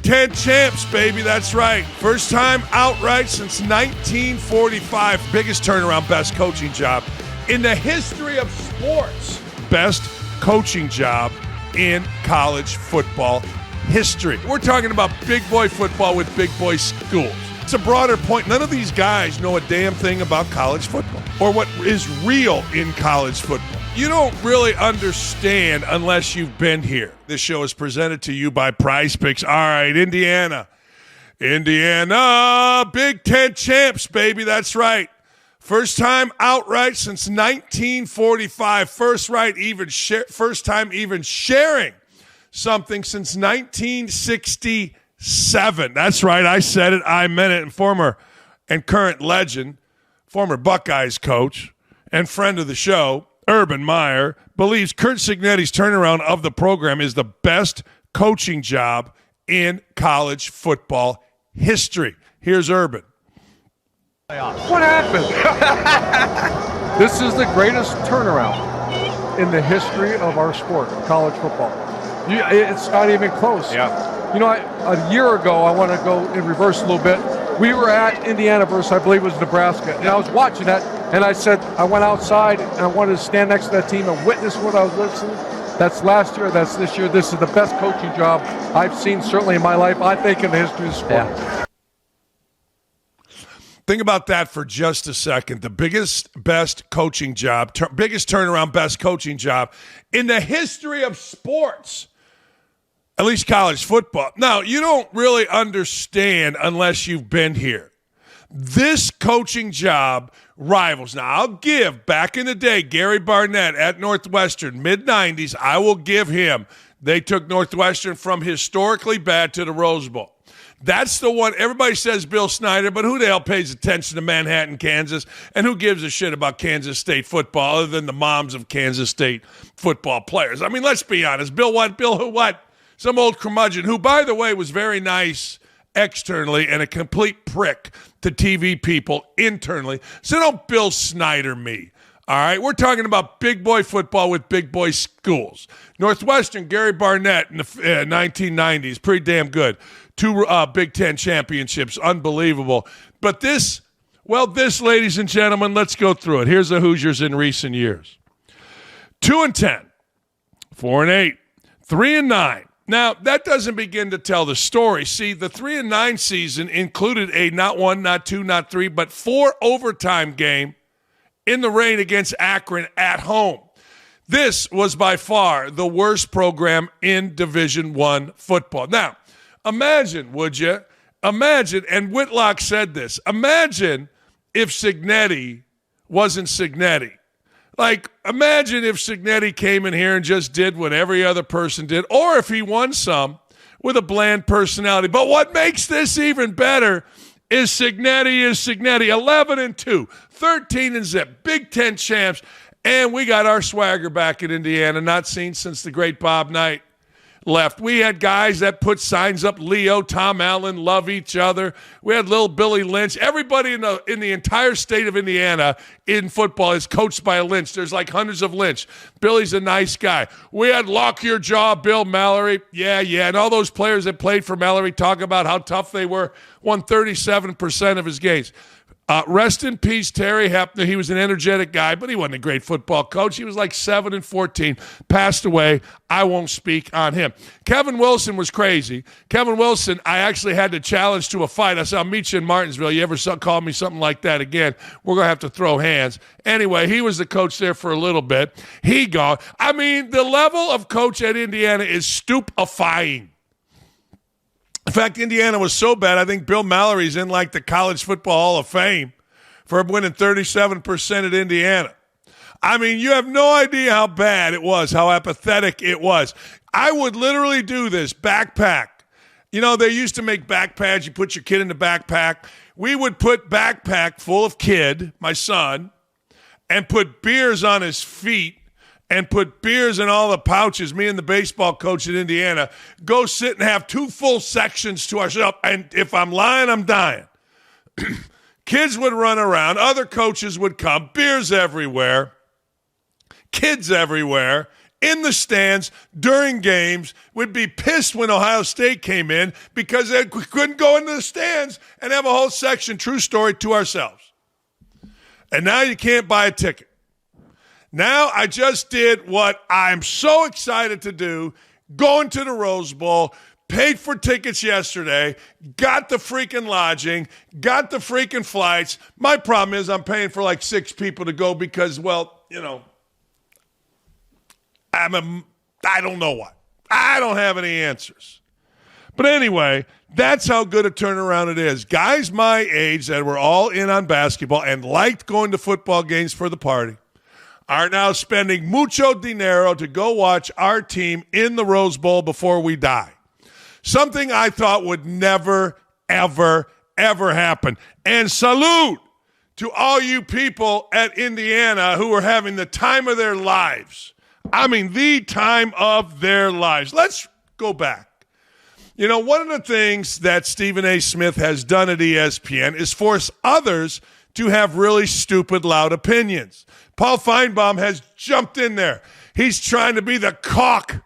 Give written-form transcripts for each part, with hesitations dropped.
Ten champs, baby. That's right. First time outright since 1945. Biggest turnaround, best coaching job in the history of sports. Best coaching job in college football history. We're talking about big boy football with big boy schools. It's a broader point. None of these guys know a damn thing about college football or what is real in college football. You don't really understand unless you've been here. This show is presented to you by Prize Picks. All right, Indiana, Big Ten champs, baby. That's right. First time outright since 1945. First time even sharing something since 1967. That's right. I said it. I meant it. And former and current legend, former Buckeyes coach and friend of the show, Urban Meyer, believes Curt Cignetti's turnaround of the program is the best coaching job in college football history. Here's Urban. What happened? This is the greatest turnaround in the history of our sport, college football. It's not even close. Yeah. You know, a year ago, I want to go in reverse a little bit. We were at Indiana versus, I believe it was Nebraska, and I was watching that, and I said, I went outside, and I wanted to stand next to that team and witness what I was listening. That's last year, that's this year. This is the best coaching job I've seen, certainly in my life, I think, in the history of sport. Yeah. Think about that for just a second. The biggest, best coaching job, biggest turnaround, best coaching job in the history of sports. At least college football. Now, you don't really understand unless you've been here. This coaching job rivals. Now, I'll give, back in the day, Gary Barnett at Northwestern, mid-90s, I will give him. They took Northwestern from historically bad to the Rose Bowl. That's the one. Everybody says Bill Snyder, but who the hell pays attention to Manhattan, Kansas? And who gives a shit about Kansas State football other than the moms of Kansas State football players? I mean, let's be honest. Bill what? Bill who what? Some old curmudgeon who, by the way, was very nice externally and a complete prick to TV people internally. So don't Bill Snyder me. All right, we're talking about big boy football with big boy schools. Northwestern, Gary Barnett in the 1990s, pretty damn good. 2 Big Ten championships, unbelievable. But this, ladies and gentlemen, let's go through it. Here's the Hoosiers in recent years. 2-10, 4-8, 3-9. Now, that doesn't begin to tell the story. See, the 3-9 season included a not 1, not 2, not 3, but 4 overtime game in the rain against Akron at home. This was by far the worst program in Division I football. Now, imagine, would you? Imagine, and Whitlock said this, imagine if Cignetti wasn't Cignetti. Like, imagine if Cignetti came in here and just did what every other person did, or if he won some with a bland personality. But what makes this even better is Cignetti 11-2, 13-0, Big Ten champs, and we got our swagger back in Indiana, not seen since the great Bob Knight left. We had guys that put signs up, Leo, Tom Allen, love each other. We had little Billy Lynch. Everybody in the entire state of Indiana in football is coached by a Lynch. There's like hundreds of Lynch. Billy's a nice guy. We had Lock Your Jaw, Bill Mallory. Yeah. And all those players that played for Mallory talk about how tough they were. Won 37% of his games. Rest in peace, Terry Hepner. He was an energetic guy, but he wasn't a great football coach. He was like 7-14, passed away. I won't speak on him. Kevin Wilson was crazy. Kevin Wilson, I actually had to challenge to a fight. I said, I'll meet you in Martinsville. You ever call me something like that again, we're going to have to throw hands. Anyway, he was the coach there for a little bit. He gone. I mean, the level of coach at Indiana is stupefying. In fact, Indiana was so bad, I think Bill Mallory's in like the College Football Hall of Fame for winning 37% at Indiana. I mean, you have no idea how bad it was, how apathetic it was. I would literally do this, backpack. You know, they used to make backpacks. You put your kid in the backpack. We would put backpack full of kid, my son, and put beers on his feet and put beers in all the pouches, me and the baseball coach at Indiana, go sit and have 2 full sections to ourselves. And if I'm lying, I'm dying. Kids would run around. Other coaches would come. Beers everywhere. Kids everywhere. in the stands during games, would be pissed when Ohio State came in because they couldn't go into the stands and have a whole section, true story, to ourselves. And now you can't buy a ticket. Now I just did what I'm so excited to do, going to the Rose Bowl, paid for tickets yesterday, got the freaking lodging, got the freaking flights. My problem is I'm paying for like 6 people to go because, well, you know, I don't know what. I don't have any answers. But anyway, that's how good a turnaround it is. Guys my age that were all in on basketball and liked going to football games for the party are now spending mucho dinero to go watch our team in the Rose Bowl before we die. Something I thought would never, ever, ever happen. And salute to all you people at Indiana who are having the time of their lives. I mean, the time of their lives. Let's go back. You know, one of the things that Stephen A. Smith has done at ESPN is force others to have really stupid, loud opinions. Paul Feinbaum has jumped in there. He's trying to be the caulk.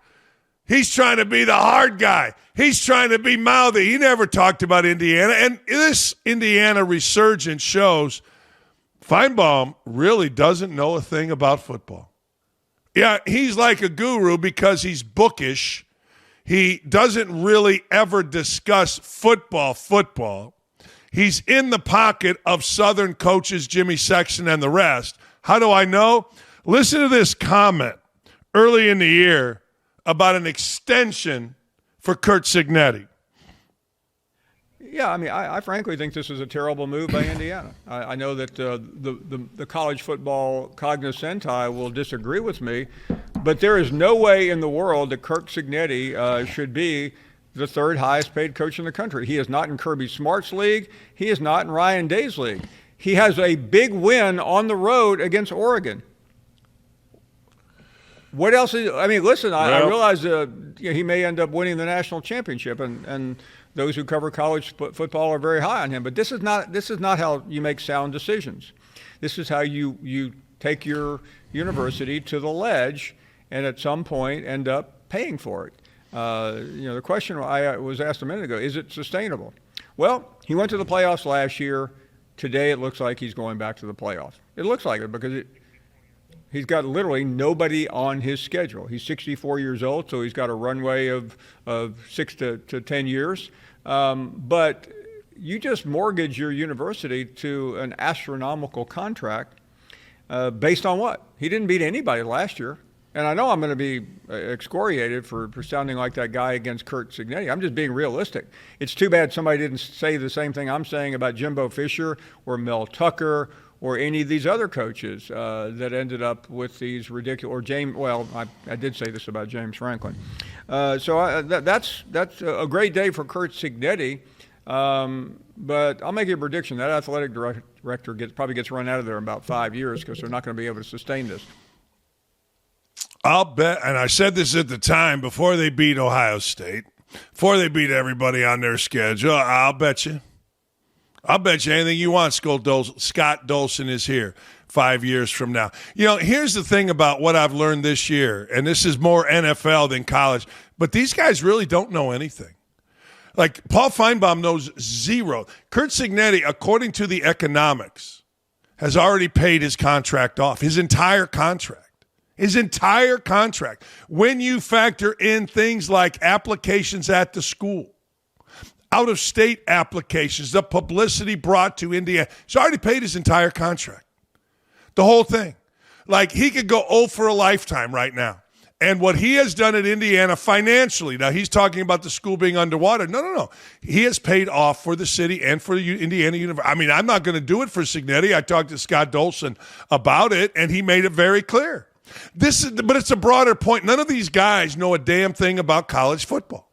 He's trying to be the hard guy. He's trying to be mouthy. He never talked about Indiana. And this Indiana resurgence shows Feinbaum really doesn't know a thing about football. Yeah, he's like a guru because he's bookish. He doesn't really ever discuss football. He's in the pocket of Southern coaches, Jimmy Sexton and the rest. How do I know? Listen to this comment early in the year about an extension for Curt Cignetti. Yeah, I mean, I frankly think this is a terrible move by Indiana. I know that the college football cognoscenti will disagree with me, but there is no way in the world that Curt Cignetti should be the third highest paid coach in the country. He is not in Kirby Smart's league. He is not in Ryan Day's league. He has a big win on the road against Oregon. What else is, I mean, listen, I realize he may end up winning the national championship, and those who cover college football are very high on him. But this is not how you make sound decisions. This is how you take your university to the ledge and at some point end up paying for it. The question I was asked a minute ago, is it sustainable? Well, he went to the playoffs last year. Today it looks like he's going back to the playoffs. It looks like it because he's got literally nobody on his schedule. He's 64 years old, so he's got a runway of 6 to 10 years. But you just mortgage your university to an astronomical contract based on what? He didn't beat anybody last year. And I know I'm going to be excoriated for sounding like that guy against Curt Cignetti. I'm just being realistic. It's too bad somebody didn't say the same thing I'm saying about Jimbo Fisher or Mel Tucker or any of these other coaches that ended up with these ridiculous, or James, well, I did say this about James Franklin. That's a great day for Curt Cignetti, but I'll make you a prediction. That athletic director probably gets run out of there in about 5 years because they're not going to be able to sustain this. I'll bet, and I said this at the time before they beat Ohio State, before they beat everybody on their schedule, I'll bet you anything you want Scott Dolson is here 5 years from now. You know, here's the thing about what I've learned this year, and this is more NFL than college, but these guys really don't know anything. Like, Paul Feinbaum knows zero. Curt Cignetti, according to the economics, has already paid his contract off, his entire contract. When you factor in things like applications at the school, out-of-state applications, the publicity brought to Indiana, he's already paid his entire contract. The whole thing. Like, he could go 0 for a lifetime right now. And what he has done at Indiana financially, now he's talking about the school being underwater. No. He has paid off for the city and for the Indiana University. I mean, I'm not going to do it for Cignetti. I talked to Scott Dolson about it, and he made it very clear. But it's a broader point. None of these guys know a damn thing about college football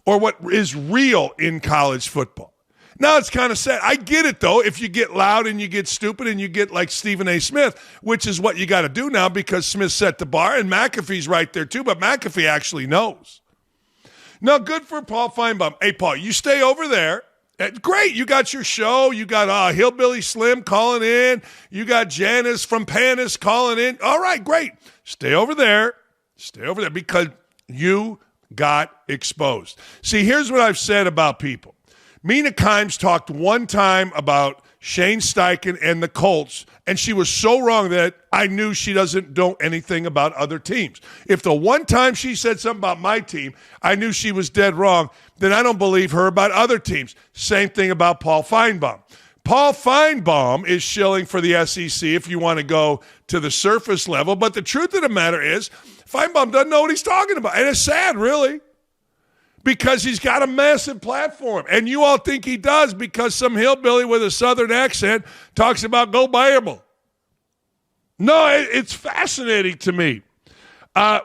or what is real in college football. Now it's kind of sad. I get it, though, if you get loud and you get stupid and you get like Stephen A. Smith, which is what you got to do now because Smith set the bar, and McAfee's right there, too, but McAfee actually knows. Now, good for Paul Feinbaum. Hey, Paul, you stay over there. Great, you got your show. You got Hillbilly Slim calling in. You got Janice from Panis calling in. All right, great. Stay over there. Stay over there because you got exposed. See, here's what I've said about people. Mina Kimes talked one time about Shane Steichen and the Colts, and she was so wrong that I knew she doesn't know anything about other teams. If the one time she said something about my team, I knew she was dead wrong, then I don't believe her about other teams. Same thing about Paul Feinbaum. Paul Feinbaum is shilling for the SEC if you want to go to the surface level, but the truth of the matter is Feinbaum doesn't know what he's talking about, and it's sad, really. Because he's got a massive platform. And you all think he does because some hillbilly with a southern accent talks about go Bible. No, it's fascinating to me.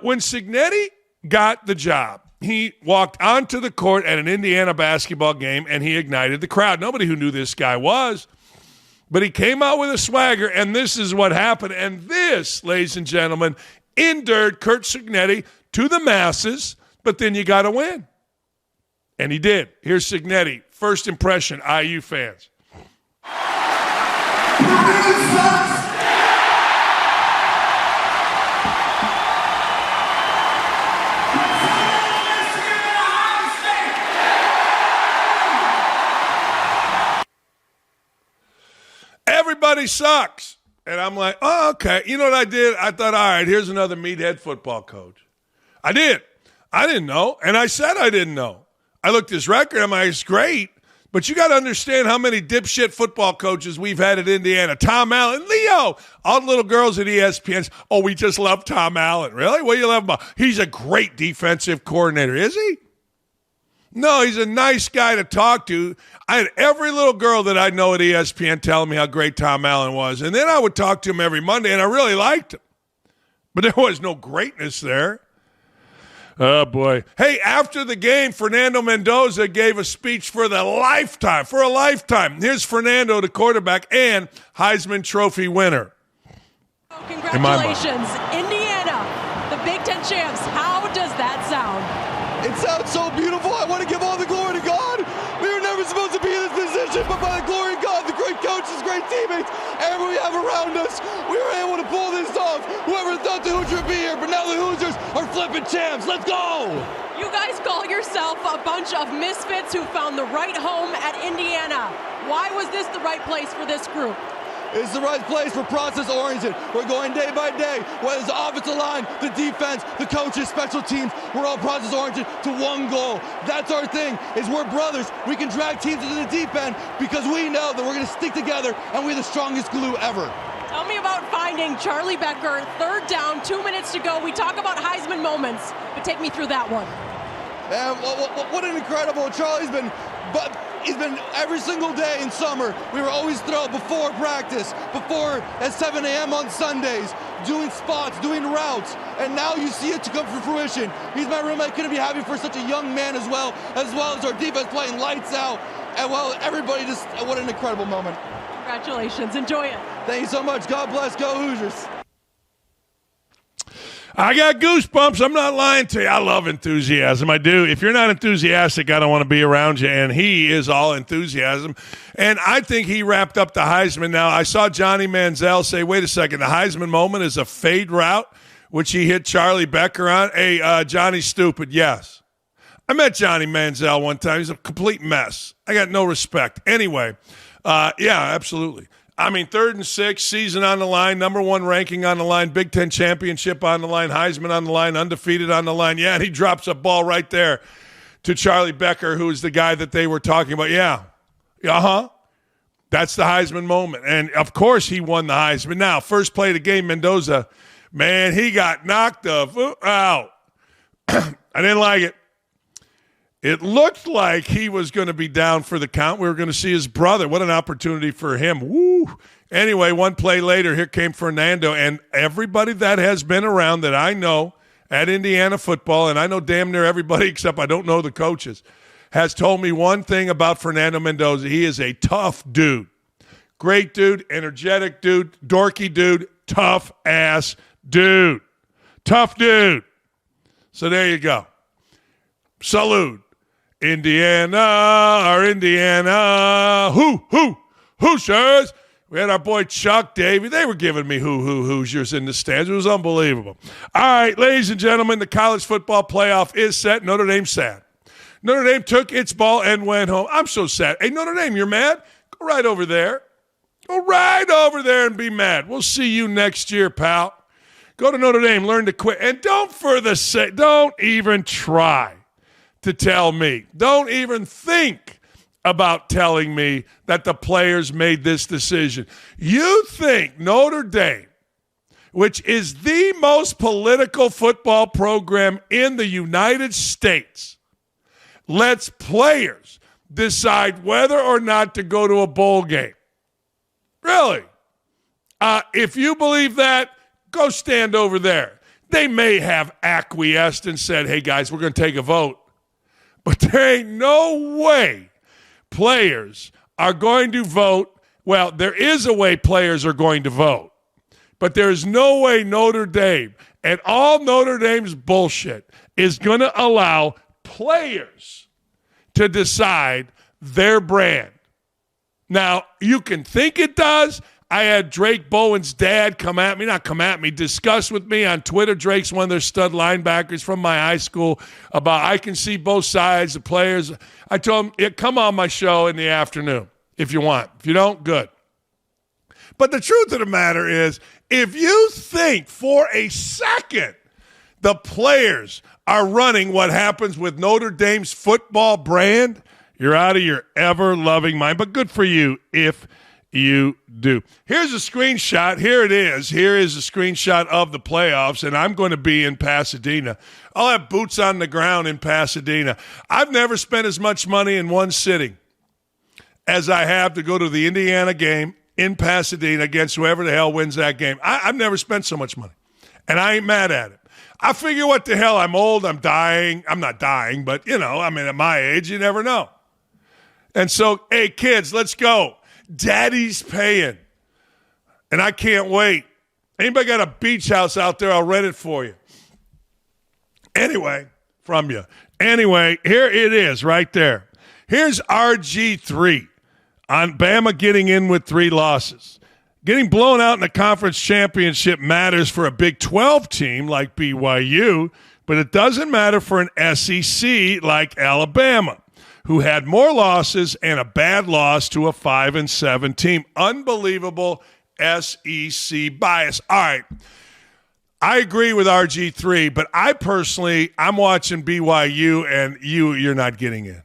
When Cignetti got the job, he walked onto the court at an Indiana basketball game and he ignited the crowd. Nobody who knew this guy was. But he came out with a swagger, and this is what happened. And this, ladies and gentlemen, endeared Curt Cignetti to the masses, but then you got to win. And he did. Here's Cignetti. First impression, IU fans. Everybody sucks. And I'm like, oh, okay. You know what I did? I thought, all right, here's another meathead football coach. I did. I didn't know. And I said I didn't know. I looked at his record, I'm like, it's great, but you got to understand how many dipshit football coaches we've had at Indiana. Tom Allen, Leo, all the little girls at ESPN. Oh, we just love Tom Allen. Really? What do you love about? He's a great defensive coordinator. Is he? No, he's a nice guy to talk to. I had every little girl that I know at ESPN telling me how great Tom Allen was, and then I would talk to him every Monday, and I really liked him. But there was no greatness there. Oh, boy. Hey, after the game, Fernando Mendoza gave a speech for a lifetime. Here's Fernando, the quarterback and Heisman Trophy winner. Congratulations, Indiana, the Big Ten champs. How does that sound? It sounds so beautiful. I want to give all the glory to God. We were never supposed to be in this position, but by the glory of God, the great coaches, great teammates, everyone we have around us, we were able to pull this off. Whoever thought the Hoosiers would be here, but now the Hoosiers are flipping champs. Let's go! You guys call yourself a bunch of misfits who found the right home at Indiana. Why was this the right place for this group? It's the right place for process-oriented. We're going day by day. Whether it's the offensive line, the defense, the coaches, special teams, we're all process-oriented to one goal. That's our thing, is we're brothers. We can drag teams into the deep end because we know that we're going to stick together and we're the strongest glue ever. Tell me about finding Charlie Becker, third down, 2 minutes to go. We talk about Heisman moments, but take me through that one. Man, what an incredible, he's been every single day in summer. We were always thrilled before practice, before at 7 a.m. on Sundays, doing spots, doing routes, and now you see it to come to fruition. He's my roommate, couldn't be happy for such a young man as well as our defense playing lights out. And well, everybody just, what an incredible moment. Congratulations, enjoy it. Thank you so much, God bless, go Hoosiers. I got goosebumps. I'm not lying to you. I love enthusiasm. I do. If you're not enthusiastic, I don't want to be around you. And he is all enthusiasm. And I think he wrapped up the Heisman. Now, I saw Johnny Manziel say, wait a second, the Heisman moment is a fade route, which he hit Charlie Becker on. Hey, Johnny's stupid. Yes. I met Johnny Manziel one time. He's a complete mess. I got no respect. Anyway, yeah, absolutely. I mean, 3rd and 6, season on the line, number 1 ranking on the line, Big Ten championship on the line, Heisman on the line, undefeated on the line. Yeah, and he drops a ball right there to Charlie Becker, who is the guy that they were talking about. Yeah, that's the Heisman moment. And, of course, he won the Heisman. Now, first play of the game, Mendoza, man, he got knocked out. I didn't like it. It looked like he was going to be down for the count. We were going to see his brother. What an opportunity for him. Woo. Anyway, one play later, here came Fernando. And everybody that has been around that I know at Indiana football, and I know damn near everybody except I don't know the coaches, has told me one thing about Fernando Mendoza. He is a tough dude. Great dude, energetic dude, dorky dude, tough-ass dude. Tough dude. So there you go. Salute. Indiana, Hoosiers. We had our boy Chuck, Davey. They were giving me Hoosiers in the stands. It was unbelievable. All right, ladies and gentlemen, the college football playoff is set. Notre Dame's sad. Notre Dame took its ball and went home. I'm so sad. Hey, Notre Dame, you're mad? Go right over there. Go right over there and be mad. We'll see you next year, pal. Go to Notre Dame, learn to quit. And don't even try to tell me. Don't even think about telling me that the players made this decision. You think Notre Dame, which is the most political football program in the United States, lets players decide whether or not to go to a bowl game? Really? If you believe that, go stand over there. They may have acquiesced and said, hey, guys, we're going to take a vote. But there ain't no way players are going to vote. Well, there is a way players are going to vote. But there's no way Notre Dame and all Notre Dame's bullshit is going to allow players to decide their brand. Now, you can think it does. I had Drake Bowen's dad discuss with me on Twitter. Drake's one of their stud linebackers from my high school about I can see both sides of players. I told him, come on my show in the afternoon if you want. If you don't, good. But the truth of the matter is, if you think for a second the players are running what happens with Notre Dame's football brand, you're out of your ever-loving mind. But good for you if you do. Here's a screenshot. Here it is. Here is a screenshot of the playoffs, and I'm going to be in Pasadena. I'll have boots on the ground in Pasadena. I've never spent as much money in one sitting as I have to go to the Indiana game in Pasadena against whoever the hell wins that game. I've never spent so much money, and I ain't mad at it. I figure what the hell, I'm old, I'm dying. I'm not dying, but, at my age, you never know. And so, hey, kids, let's go. Daddy's paying. And I can't wait. Anybody got a beach house out there? I'll rent it for you. Anyway, here it is right there. Here's RG3 on Bama getting in with 3 losses. Getting blown out in the conference championship matters for a Big 12 team like BYU, but it doesn't matter for an SEC like Alabama, who had more losses and a bad loss to a 5-7 team. Unbelievable SEC bias. All right, I agree with RG3, but I'm watching BYU, and you're not getting in.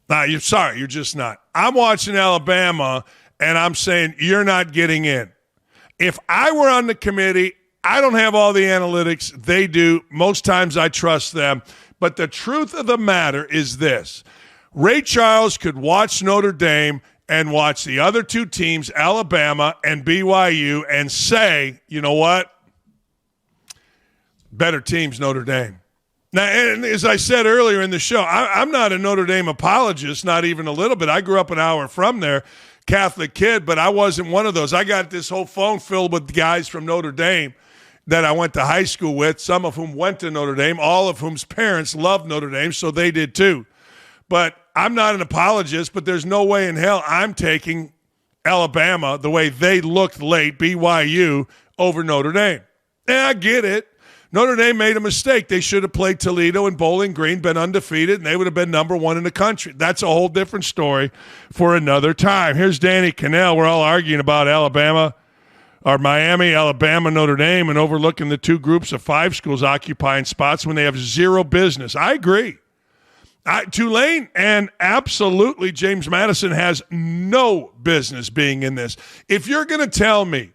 You're just not. I'm watching Alabama, and I'm saying you're not getting in. If I were on the committee, I don't have all the analytics. They do. Most times I trust them. But the truth of the matter is this. Ray Charles could watch Notre Dame and watch the other 2 teams, Alabama and BYU, and say, you know what? Better team's Notre Dame. Now, and as I said earlier in the show, I'm not a Notre Dame apologist, not even a little bit. I grew up an hour from there, Catholic kid, but I wasn't one of those. I got this whole phone filled with guys from Notre Dame that I went to high school with, some of whom went to Notre Dame, all of whom's parents loved Notre Dame, so they did too. But I'm not an apologist, but there's no way in hell I'm taking Alabama the way they looked late, BYU, over Notre Dame. And I get it. Notre Dame made a mistake. They should have played Toledo and Bowling Green, been undefeated, and they would have been number 1 in the country. That's a whole different story for another time. Here's Danny Cannell. We're all arguing about Alabama, or Miami, Alabama, Notre Dame, and overlooking the 2 groups of 5 schools occupying spots when they have zero business. I agree. Tulane and absolutely James Madison has no business being in this. If you're going to tell me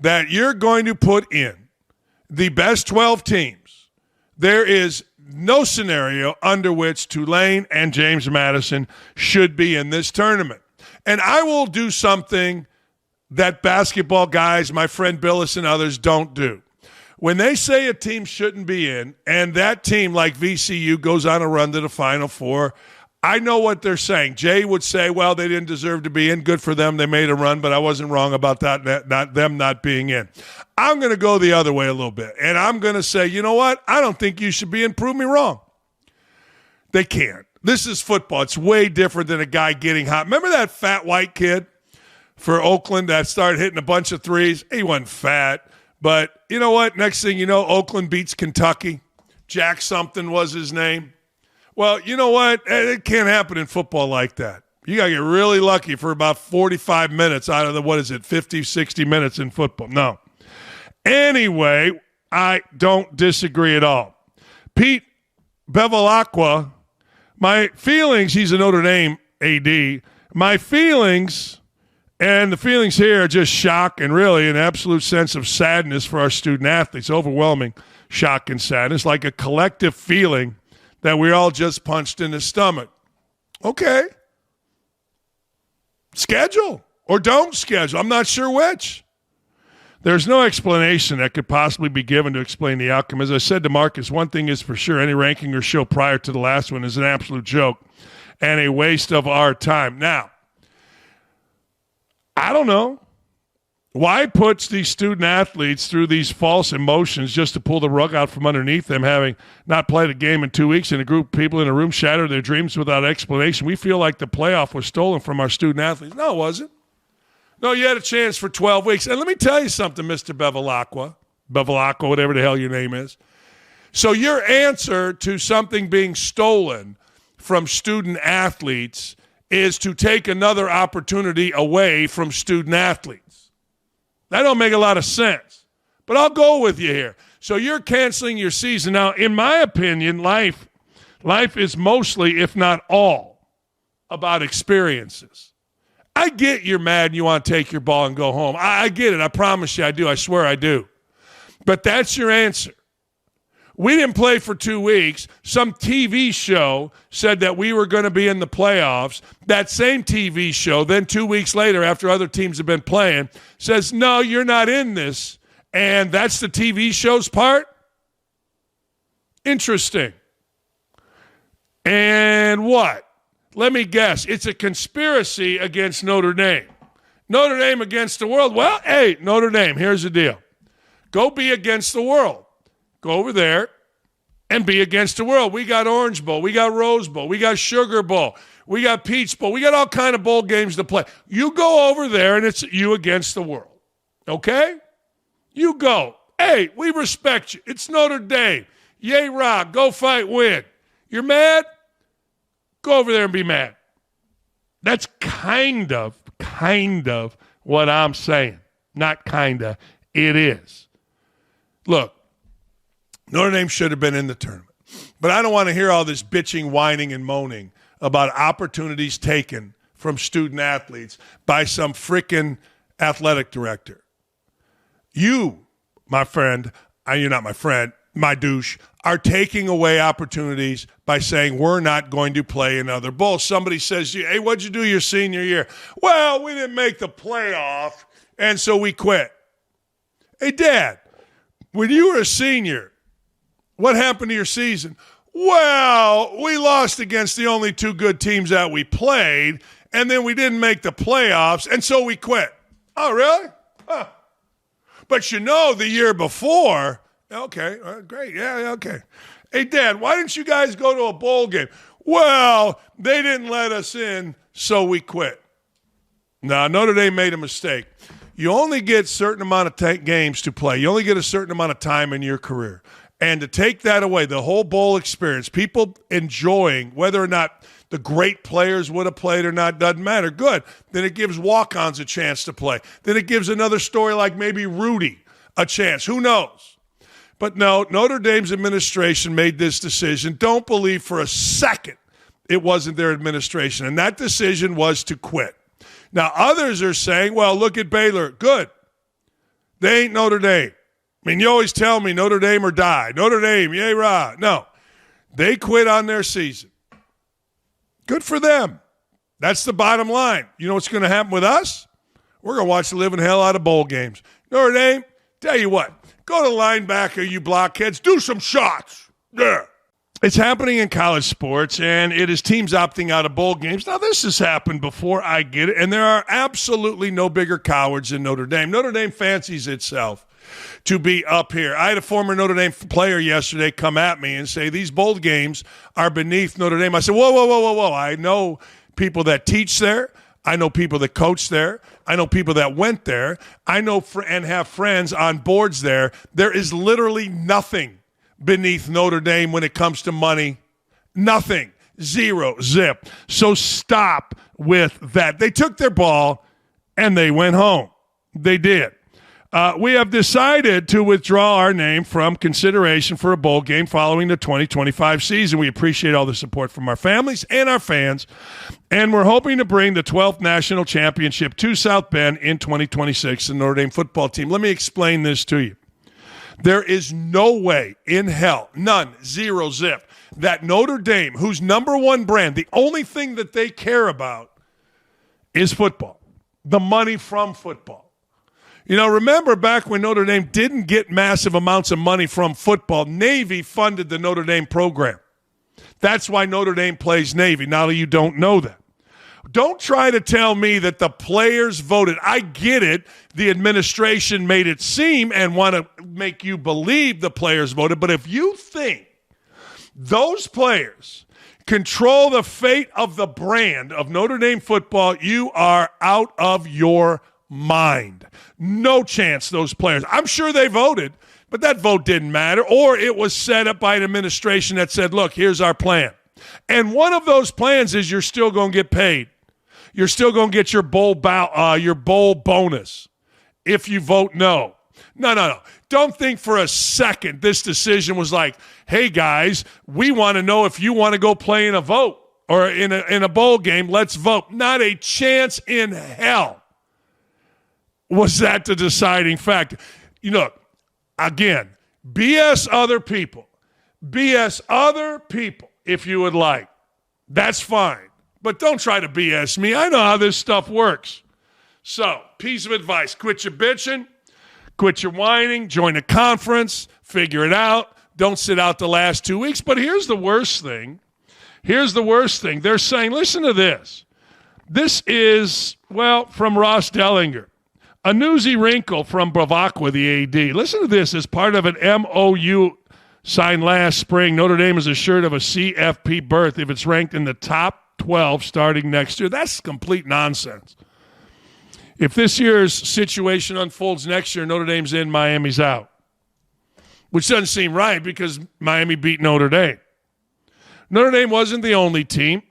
that you're going to put in the best 12 teams, there is no scenario under which Tulane and James Madison should be in this tournament. And I will do something that basketball guys, my friend Billis and others, don't do. When they say a team shouldn't be in, and that team like VCU goes on a run to the Final Four, I know what they're saying. Jay would say, well, they didn't deserve to be in. Good for them. They made a run, but I wasn't wrong about that, them not being in. I'm going to go the other way a little bit, and I'm going to say, you know what? I don't think you should be in. Prove me wrong. They can't. This is football. It's way different than a guy getting hot. Remember that fat white kid for Oakland that started hitting a bunch of threes. He wasn't fat. But you know what? Next thing you know, Oakland beats Kentucky. Jack something was his name. Well, you know what? It can't happen in football like that. You got to get really lucky for about 45 minutes out of the, 50, 60 minutes in football. No. Anyway, I don't disagree at all. Pete Bevilacqua, my feelings, he's a Notre Dame AD. My feelings, and the feelings here are just shock and really an absolute sense of sadness for our student athletes, overwhelming shock and sadness, like a collective feeling that we all just punched in the stomach. Okay. Schedule or don't schedule. I'm not sure which. There's no explanation that could possibly be given to explain the outcome. As I said to Marcus, one thing is for sure, any ranking or show prior to the last one is an absolute joke and a waste of our time. Now, I don't know. Why puts these student athletes through these false emotions just to pull the rug out from underneath them, having not played a game in 2 weeks, and a group of people in a room shatter their dreams without explanation? We feel like the playoff was stolen from our student athletes. No, it wasn't. No, you had a chance for 12 weeks. And let me tell you something, Mr. Bevilacqua, whatever the hell your name is. So your answer to something being stolen from student athletes is to take another opportunity away from student athletes. That don't make a lot of sense, but I'll go with you here. So you're canceling your season. Now, in my opinion, life is mostly, if not all, about experiences. I get you're mad and you want to take your ball and go home. I get it. I promise you I do. I swear I do. But that's your answer. We didn't play for 2 weeks. Some TV show said that we were going to be in the playoffs. That same TV show, then 2 weeks later, after other teams have been playing, says, no, you're not in this. And that's the TV show's part? Interesting. And what? Let me guess. It's a conspiracy against Notre Dame. Notre Dame against the world. Well, hey, Notre Dame, here's the deal. Go be against the world. Go over there and be against the world. We got Orange Bowl. We got Rose Bowl. We got Sugar Bowl. We got Peach Bowl. We got all kind of bowl games to play. You go over there, and it's you against the world. Okay? You go. Hey, we respect you. It's Notre Dame. Yay, rock. Go fight, win. You're mad? Go over there and be mad. That's kind of what I'm saying. Not kind of. It is. Look, Notre Dame should have been in the tournament. But I don't want to hear all this bitching, whining, and moaning about opportunities taken from student athletes by some frickin' athletic director. You, my friend, you're not my friend, my douche, are taking away opportunities by saying we're not going to play another bowl. Somebody says, hey, what'd you do your senior year? Well, we didn't make the playoff, and so we quit. Hey, Dad, when you were a senior, what happened to your season? Well, we lost against the only two good teams that we played, and then we didn't make the playoffs, and so we quit. Oh, really? Huh. But you know the year before, okay, great, yeah, okay. Hey, Dad, why didn't you guys go to a bowl game? Well, they didn't let us in, so we quit. Now, Notre Dame made a mistake. You only get a certain amount of games to play. You only get a certain amount of time in your career. And to take that away, the whole bowl experience, people enjoying whether or not the great players would have played or not, doesn't matter. Good. Then it gives walk-ons a chance to play. Then it gives another story like maybe Rudy a chance. Who knows? But no, Notre Dame's administration made this decision. Don't believe for a second it wasn't their administration. And that decision was to quit. Now, others are saying, well, look at Baylor. Good. They ain't Notre Dame. I mean, you always tell me Notre Dame or die. Notre Dame, yay, rah. No, they quit on their season. Good for them. That's the bottom line. You know what's going to happen with us? We're going to watch the living hell out of bowl games. Notre Dame, tell you what, go to linebacker, you blockheads. Do some shots. Yeah. It's happening in college sports, and it is teams opting out of bowl games. Now, this has happened before, I get it, and there are absolutely no bigger cowards than Notre Dame. Notre Dame fancies itself to be up here. I had a former Notre Dame player yesterday come at me and say, these bowl games are beneath Notre Dame. I said, whoa. I know people that teach there. I know people that coach there. I know people that went there. I know and have friends on boards there. There is literally nothing beneath Notre Dame when it comes to money. Nothing. Zero. Zip. So stop with that. They took their ball and they went home. They did. We have decided to withdraw our name from consideration for a bowl game following the 2025 season. We appreciate all the support from our families and our fans, and we're hoping to bring the 12th national championship to South Bend in 2026, the Notre Dame football team. Let me explain this to you. There is no way in hell, none, zero, zip, that Notre Dame, whose number one brand, the only thing that they care about is football, the money from football. You know, remember back when Notre Dame didn't get massive amounts of money from football, Navy funded the Notre Dame program. That's why Notre Dame plays Navy. Now that you don't know that. Don't try to tell me that the players voted. I get it. The administration made it seem and want to make you believe the players voted. But if you think those players control the fate of the brand of Notre Dame football, you are out of your mind. No chance those players. I'm sure they voted, but that vote didn't matter. Or it was set up by an administration that said, look, here's our plan. And one of those plans is you're still going to get paid. You're still going to get your bowl bonus if you vote no. No. Don't think for a second this decision was like, hey, guys, we want to know if you want to go play in a vote or in a bowl game. Let's vote. Not a chance in hell was that the deciding factor. You know, again, BS other people if you would like. That's fine. But don't try to BS me. I know how this stuff works. So, piece of advice, quit your bitching, quit your whining, join a conference, figure it out. Don't sit out the last 2 weeks. But here's the worst thing. They're saying, listen to this. This is, from Ross Dellinger. A newsy wrinkle from Bravacqua, the AD. Listen to this. As part of an MOU signed last spring, Notre Dame is assured of a CFP berth if it's ranked in the top 12 starting next year. That's complete nonsense. If this year's situation unfolds next year, Notre Dame's in, Miami's out. Which doesn't seem right because Miami beat Notre Dame. Notre Dame wasn't the only team.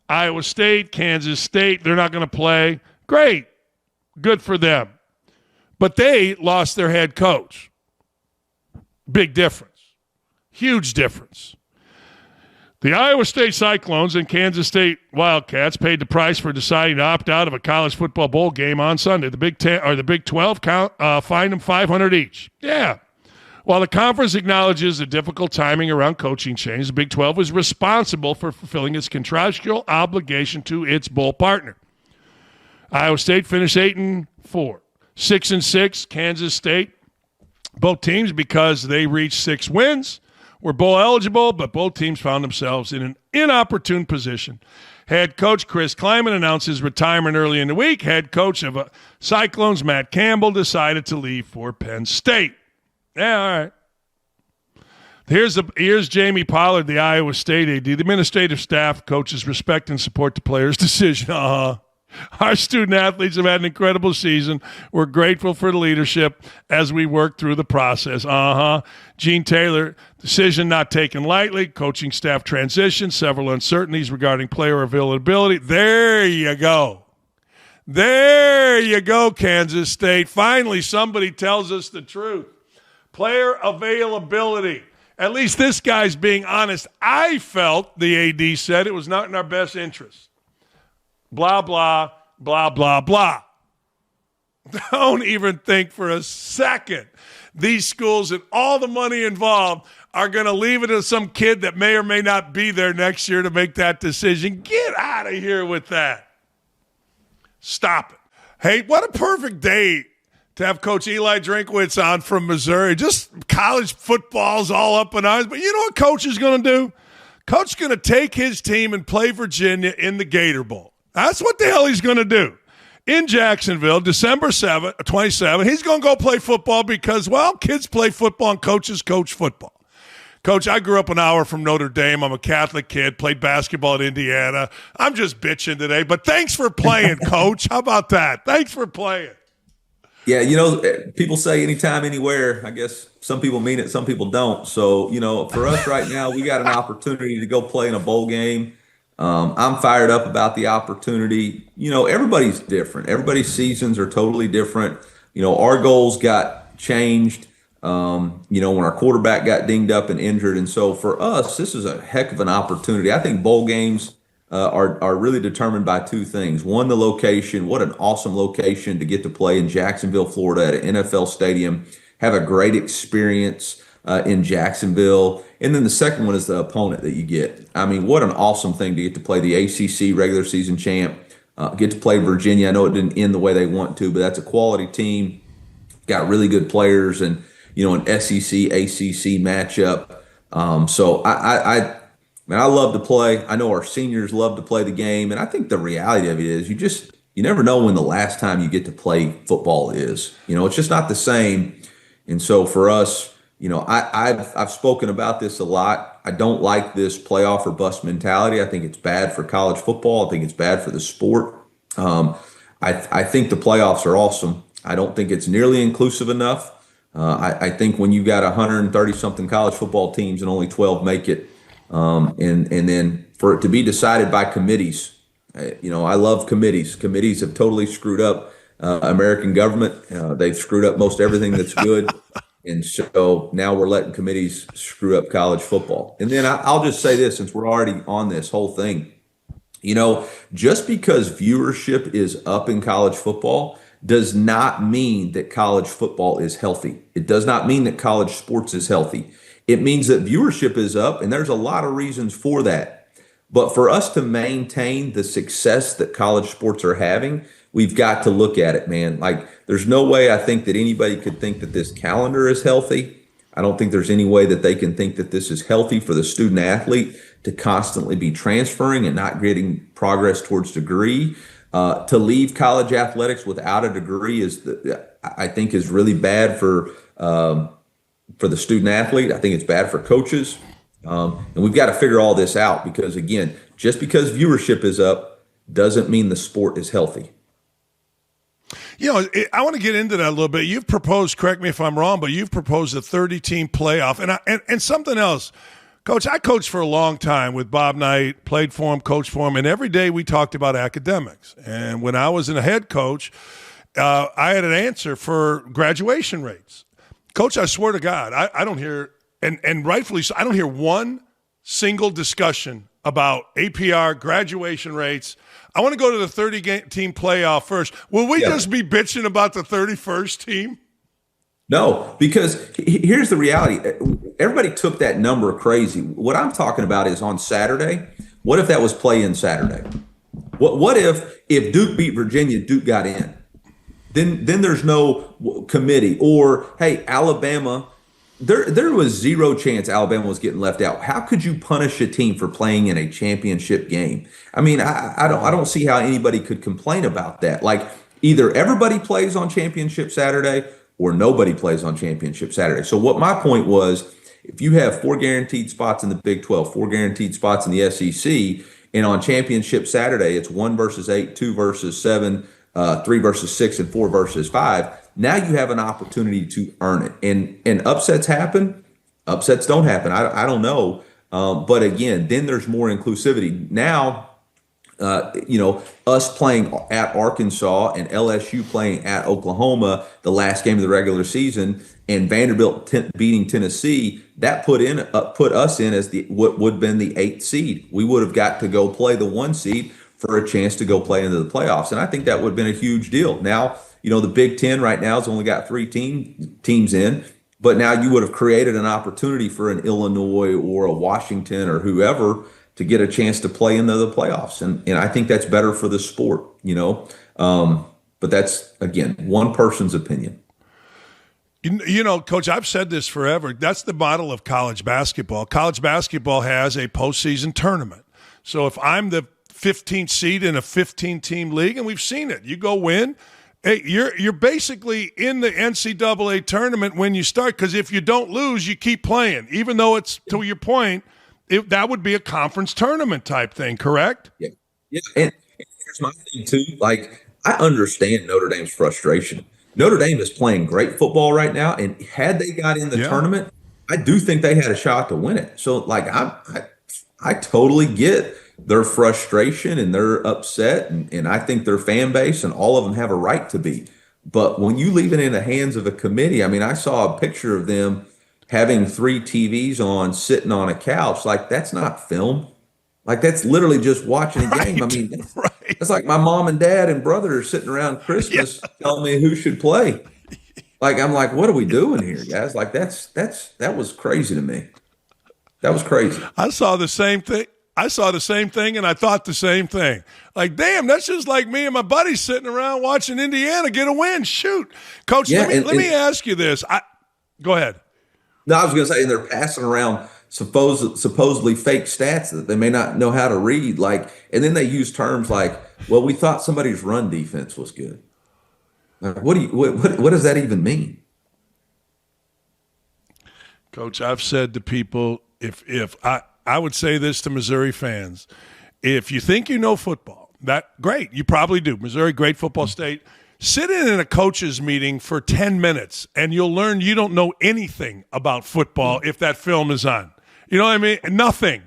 Iowa State, Kansas State, they're not going to play. Great. Good for them. But they lost their head coach. Big difference. Huge difference. The Iowa State Cyclones and Kansas State Wildcats paid the price for deciding to opt out of a college football bowl game on Sunday. The Big 12 fined them $500 each. Yeah. While the conference acknowledges the difficult timing around coaching change, the Big 12 was responsible for fulfilling its contractual obligation to its bowl partner. Iowa State finished 8-4. 6-6, Kansas State. Both teams, because they reached 6 wins, were bowl eligible, but both teams found themselves in an inopportune position. Head coach Chris Kleiman announced his retirement early in the week. Head coach of Cyclones, Matt Campbell, decided to leave for Penn State. Yeah, all right. Here's Jamie Pollard, the Iowa State AD. The administrative staff, coaches respect and support the players' decision. Our student-athletes have had an incredible season. We're grateful for the leadership as we work through the process. Gene Taylor, decision not taken lightly. Coaching staff transition, several uncertainties regarding player availability. There you go. There you go, Kansas State. Finally, somebody tells us the truth. Player availability. At least this guy's being honest. I felt, the AD said, it was not in our best interest. Blah, blah, blah, blah, blah. Don't even think for a second these schools and all the money involved are going to leave it to some kid that may or may not be there next year to make that decision. Get out of here with that. Stop it. Hey, what a perfect day to have Coach Eli Drinkwitz on from Missouri. Just college football's all up in arms. But you know what Coach is going to do? Coach is going to take his team and play Virginia in the Gator Bowl. That's what the hell he's going to do. In Jacksonville, December 27, he's going to go play football because, well, kids play football and coaches coach football. Coach, I grew up an hour from Notre Dame. I'm a Catholic kid, played basketball at Indiana. I'm just bitching today, but thanks for playing, Coach. How about that? Thanks for playing. Yeah, people say anytime, anywhere. I guess some people mean it, some people don't. So, for us right now, we got an opportunity to go play in a bowl game. I'm fired up about the opportunity. Everybody's different. Everybody's seasons are totally different. Our goals got changed. When our quarterback got dinged up and injured. And so for us, this is a heck of an opportunity. I think bowl games are really determined by two things. One, the location. What an awesome location to get to play in Jacksonville, Florida at an NFL stadium. Have a great experience in Jacksonville. And then the second one is the opponent that you get. I mean, what an awesome thing to get to play the ACC regular season champ. Get to play Virginia. I know it didn't end the way they want to, but that's a quality team. Got really good players and an SEC, ACC matchup. So I love to play. I know our seniors love to play the game. And I think the reality of it is you never know when the last time you get to play football is. It's just not the same. And so for us, I've spoken about this a lot. I don't like this playoff or bust mentality. I think it's bad for college football. I think it's bad for the sport. I think the playoffs are awesome. I don't think it's nearly inclusive enough. I think when you got 130 something college football teams and only 12 make it, and then for it to be decided by committees, I love committees. Committees have totally screwed up American government. They've screwed up most everything that's good. And so now we're letting committees screw up college football. And then I'll just say this, since we're already on this whole thing, just because viewership is up in college football does not mean that college football is healthy. It does not mean that college sports is healthy. It means that viewership is up, and there's a lot of reasons for that. But for us to maintain the success that college sports are having, we've got to look at it, man. Like, there's no way I think that anybody could think that this calendar is healthy. I don't think there's any way that they can think that this is healthy for the student athlete to constantly be transferring and not getting progress towards degree. To leave college athletics without a degree I think is really bad for the student athlete. I think it's bad for coaches. And we've got to figure all this out because, again, just because viewership is up doesn't mean the sport is healthy. I want to get into that a little bit. You've proposed, correct me if I'm wrong, but you've proposed a 30-team playoff. And something else, Coach, I coached for a long time with Bob Knight, played for him, coached for him, and every day we talked about academics. And when I was a head coach, I had an answer for graduation rates. Coach, I swear to God, I don't hear, and rightfully so, I don't hear one single discussion about APR, graduation rates. I want to go to the 30-team playoff first. Will we just be bitching about the 31st team? No, because here's the reality. Everybody took that number crazy. What I'm talking about is on Saturday. What if that was play-in Saturday? What if Duke beat Virginia, Duke got in? Then there's no committee. Or, hey, Alabama, there was zero chance Alabama was getting left out. How could you punish a team for playing in a championship game? I mean, I don't see how anybody could complain about that. Like, either everybody plays on championship Saturday or nobody plays on championship Saturday. So what my point was, if you have 4 guaranteed spots in the Big 12, 4 guaranteed spots in the SEC, and on championship Saturday, it's 1 versus 8, 2 versus 7, 3 versus 6, and 4 versus 5. Now you have an opportunity to earn it. And upsets happen. Upsets don't happen. I don't know. But again, then there's more inclusivity. Now, us playing at Arkansas and LSU playing at Oklahoma the last game of the regular season, and Vanderbilt beating Tennessee, that put us in as what would have been the 8th seed. We would have got to go play the 1 seed for a chance to go play into the playoffs, and I think that would have been a huge deal. Now, the Big Ten right now has only got 3 teams in, but now you would have created an opportunity for an Illinois or a Washington or whoever to get a chance to play into the playoffs. And I think that's better for the sport, but that's, again, one person's opinion. Coach, I've said this forever. That's the model of college basketball. College basketball has a postseason tournament. So if I'm the 15th seed in a 15-team league, and we've seen it, you go win, Hey, you're basically in the NCAA tournament when you start, because if you don't lose, you keep playing, even though it's, to your point, that would be a conference tournament type thing, correct? Yeah. Yeah. And here's my thing, too. Like, I understand Notre Dame's frustration. Notre Dame is playing great football right now, and had they got in the tournament, I do think they had a shot to win it. So, like, I totally get their frustration and they're upset, and I think their fan base and all of them have a right to be. But when you leave it in the hands of a committee, I mean, I saw a picture of them having 3 TVs on, sitting on a couch. Like, that's not film. Like, that's literally just watching a game. I mean, that's like my mom and dad and brother are sitting around Christmas telling me who should play. Like, I'm like, what are we doing here, guys? Like, that was crazy to me. That was crazy. I saw the same thing. And I thought the same thing. Like, damn, that's just like me and my buddies sitting around watching Indiana get a win. Shoot. Coach, let me ask you this. Go ahead. No, I was going to say, and they're passing around supposedly fake stats that they may not know how to read. Like, and then they use terms like, well, we thought somebody's run defense was good. Like, what does that even mean? Coach, I've said to people, if I would say this to Missouri fans, if you think you know football, great, you probably do. Missouri, great football state. Sit in a coach's meeting for 10 minutes, and you'll learn you don't know anything about football if that film is on. You know what I mean? Nothing.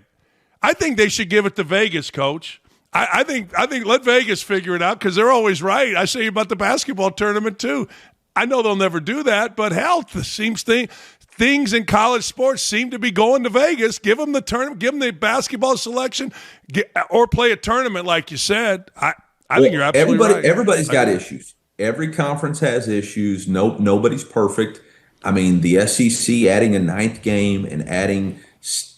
I think they should give it to Vegas, Coach. I think let Vegas figure it out, because they're always right. I say about the basketball tournament too. I know they'll never do that, but hell, things in college sports seem to be going to Vegas. Give them the tournament, give them the basketball selection, or play a tournament like you said. I think you're absolutely right. Everybody's got issues. Every conference has issues. Nobody's perfect. I mean, the SEC adding a 9th game and adding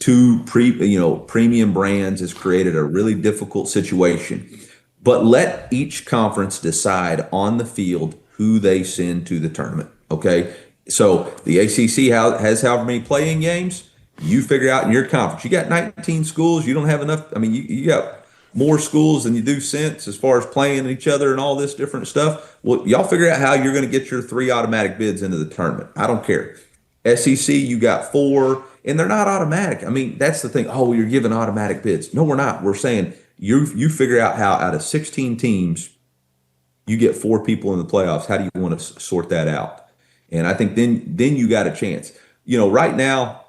2 premium brands has created a really difficult situation. But let each conference decide on the field who they send to the tournament. Okay. So the ACC has however many playing games. You figure out in your conference. You got 19 schools. You don't have enough. I mean, you got more schools than you do sense as far as playing each other and all this different stuff. Well, y'all figure out how you're going to get your 3 automatic bids into the tournament. I don't care. SEC, you got 4, and they're not automatic. I mean, that's the thing. Oh, you're giving automatic bids. No, we're not. We're saying you figure out how out of 16 teams, you get 4 people in the playoffs. How do you want to sort that out? And I think then you got a chance. You know, right now,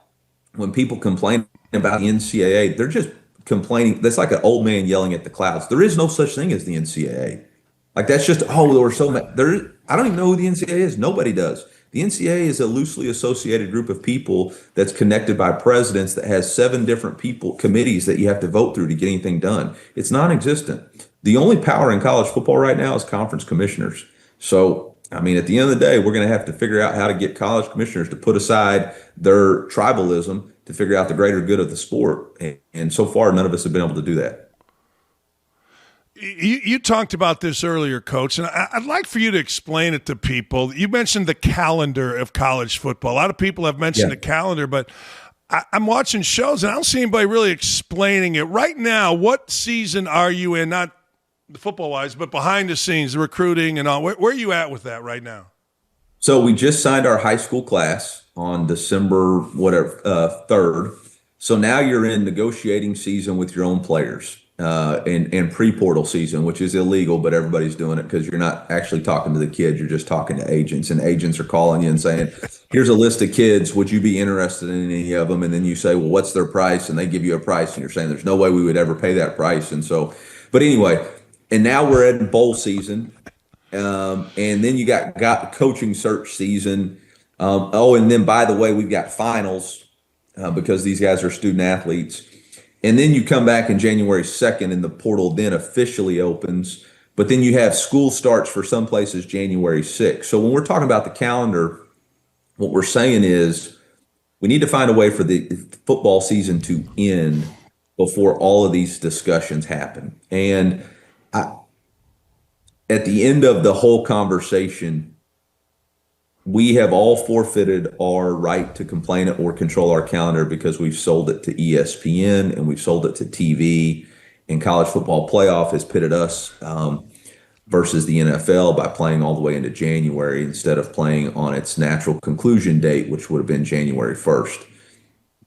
when people complain about the NCAA, they're just complaining. That's like an old man yelling at the clouds. There is no such thing as the NCAA. Like, that's just, we're so mad. I don't even know who the NCAA is. Nobody does. The NCAA is a loosely associated group of people that's connected by presidents that has 7 different committees that you have to vote through to get anything done. It's non-existent. The only power in college football right now is conference commissioners. So, I mean, at the end of the day, we're going to have to figure out how to get college commissioners to put aside their tribalism to figure out the greater good of the sport. And so far, none of us have been able to do that. You talked about this earlier, Coach, and I'd like for you to explain it to people. You mentioned the calendar of college football. A lot of people have mentioned the calendar, but I'm watching shows, and I don't see anybody really explaining it. Right now, what season are you in, not football-wise, but behind the scenes, the recruiting and all? Where are you at with that right now? So we just signed our high school class on December 3rd. So now you're in negotiating season with your own players. And pre-portal season, which is illegal, but everybody's doing it because you're not actually talking to the kids. You're just talking to agents, and agents are calling you and saying, here's a list of kids. Would you be interested in any of them? And then you say, well, what's their price? And they give you a price, and you're saying there's no way we would ever pay that price. And so, but anyway, and now we're in bowl season. And then you got coaching search season. And then, by the way, we've got finals because these guys are student athletes. And then you come back in January 2nd and the portal then officially opens. But then you have school starts for some places January 6th. So when we're talking about the calendar, what we're saying is we need to find a way for the football season to end before all of these discussions happen. And at the end of the whole conversation, we have all forfeited our right to complain or control our calendar because we've sold it to ESPN and we've sold it to TV, and college football playoff has pitted us versus the NFL by playing all the way into January instead of playing on its natural conclusion date, which would have been January 1st.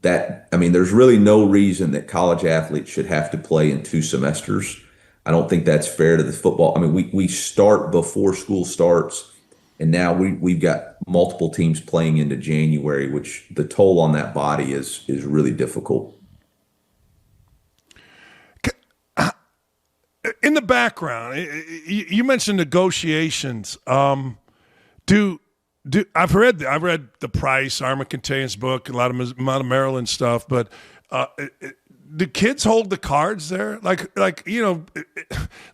There's really no reason that college athletes should have to play in 2 semesters. I don't think that's fair to the football. I mean, we start before school starts, and now we've got multiple teams playing into January, which the toll on that body is really difficult. In the background, you mentioned negotiations. I've read the Price Armacantay's book, a lot of Maryland stuff, but do kids hold the cards there?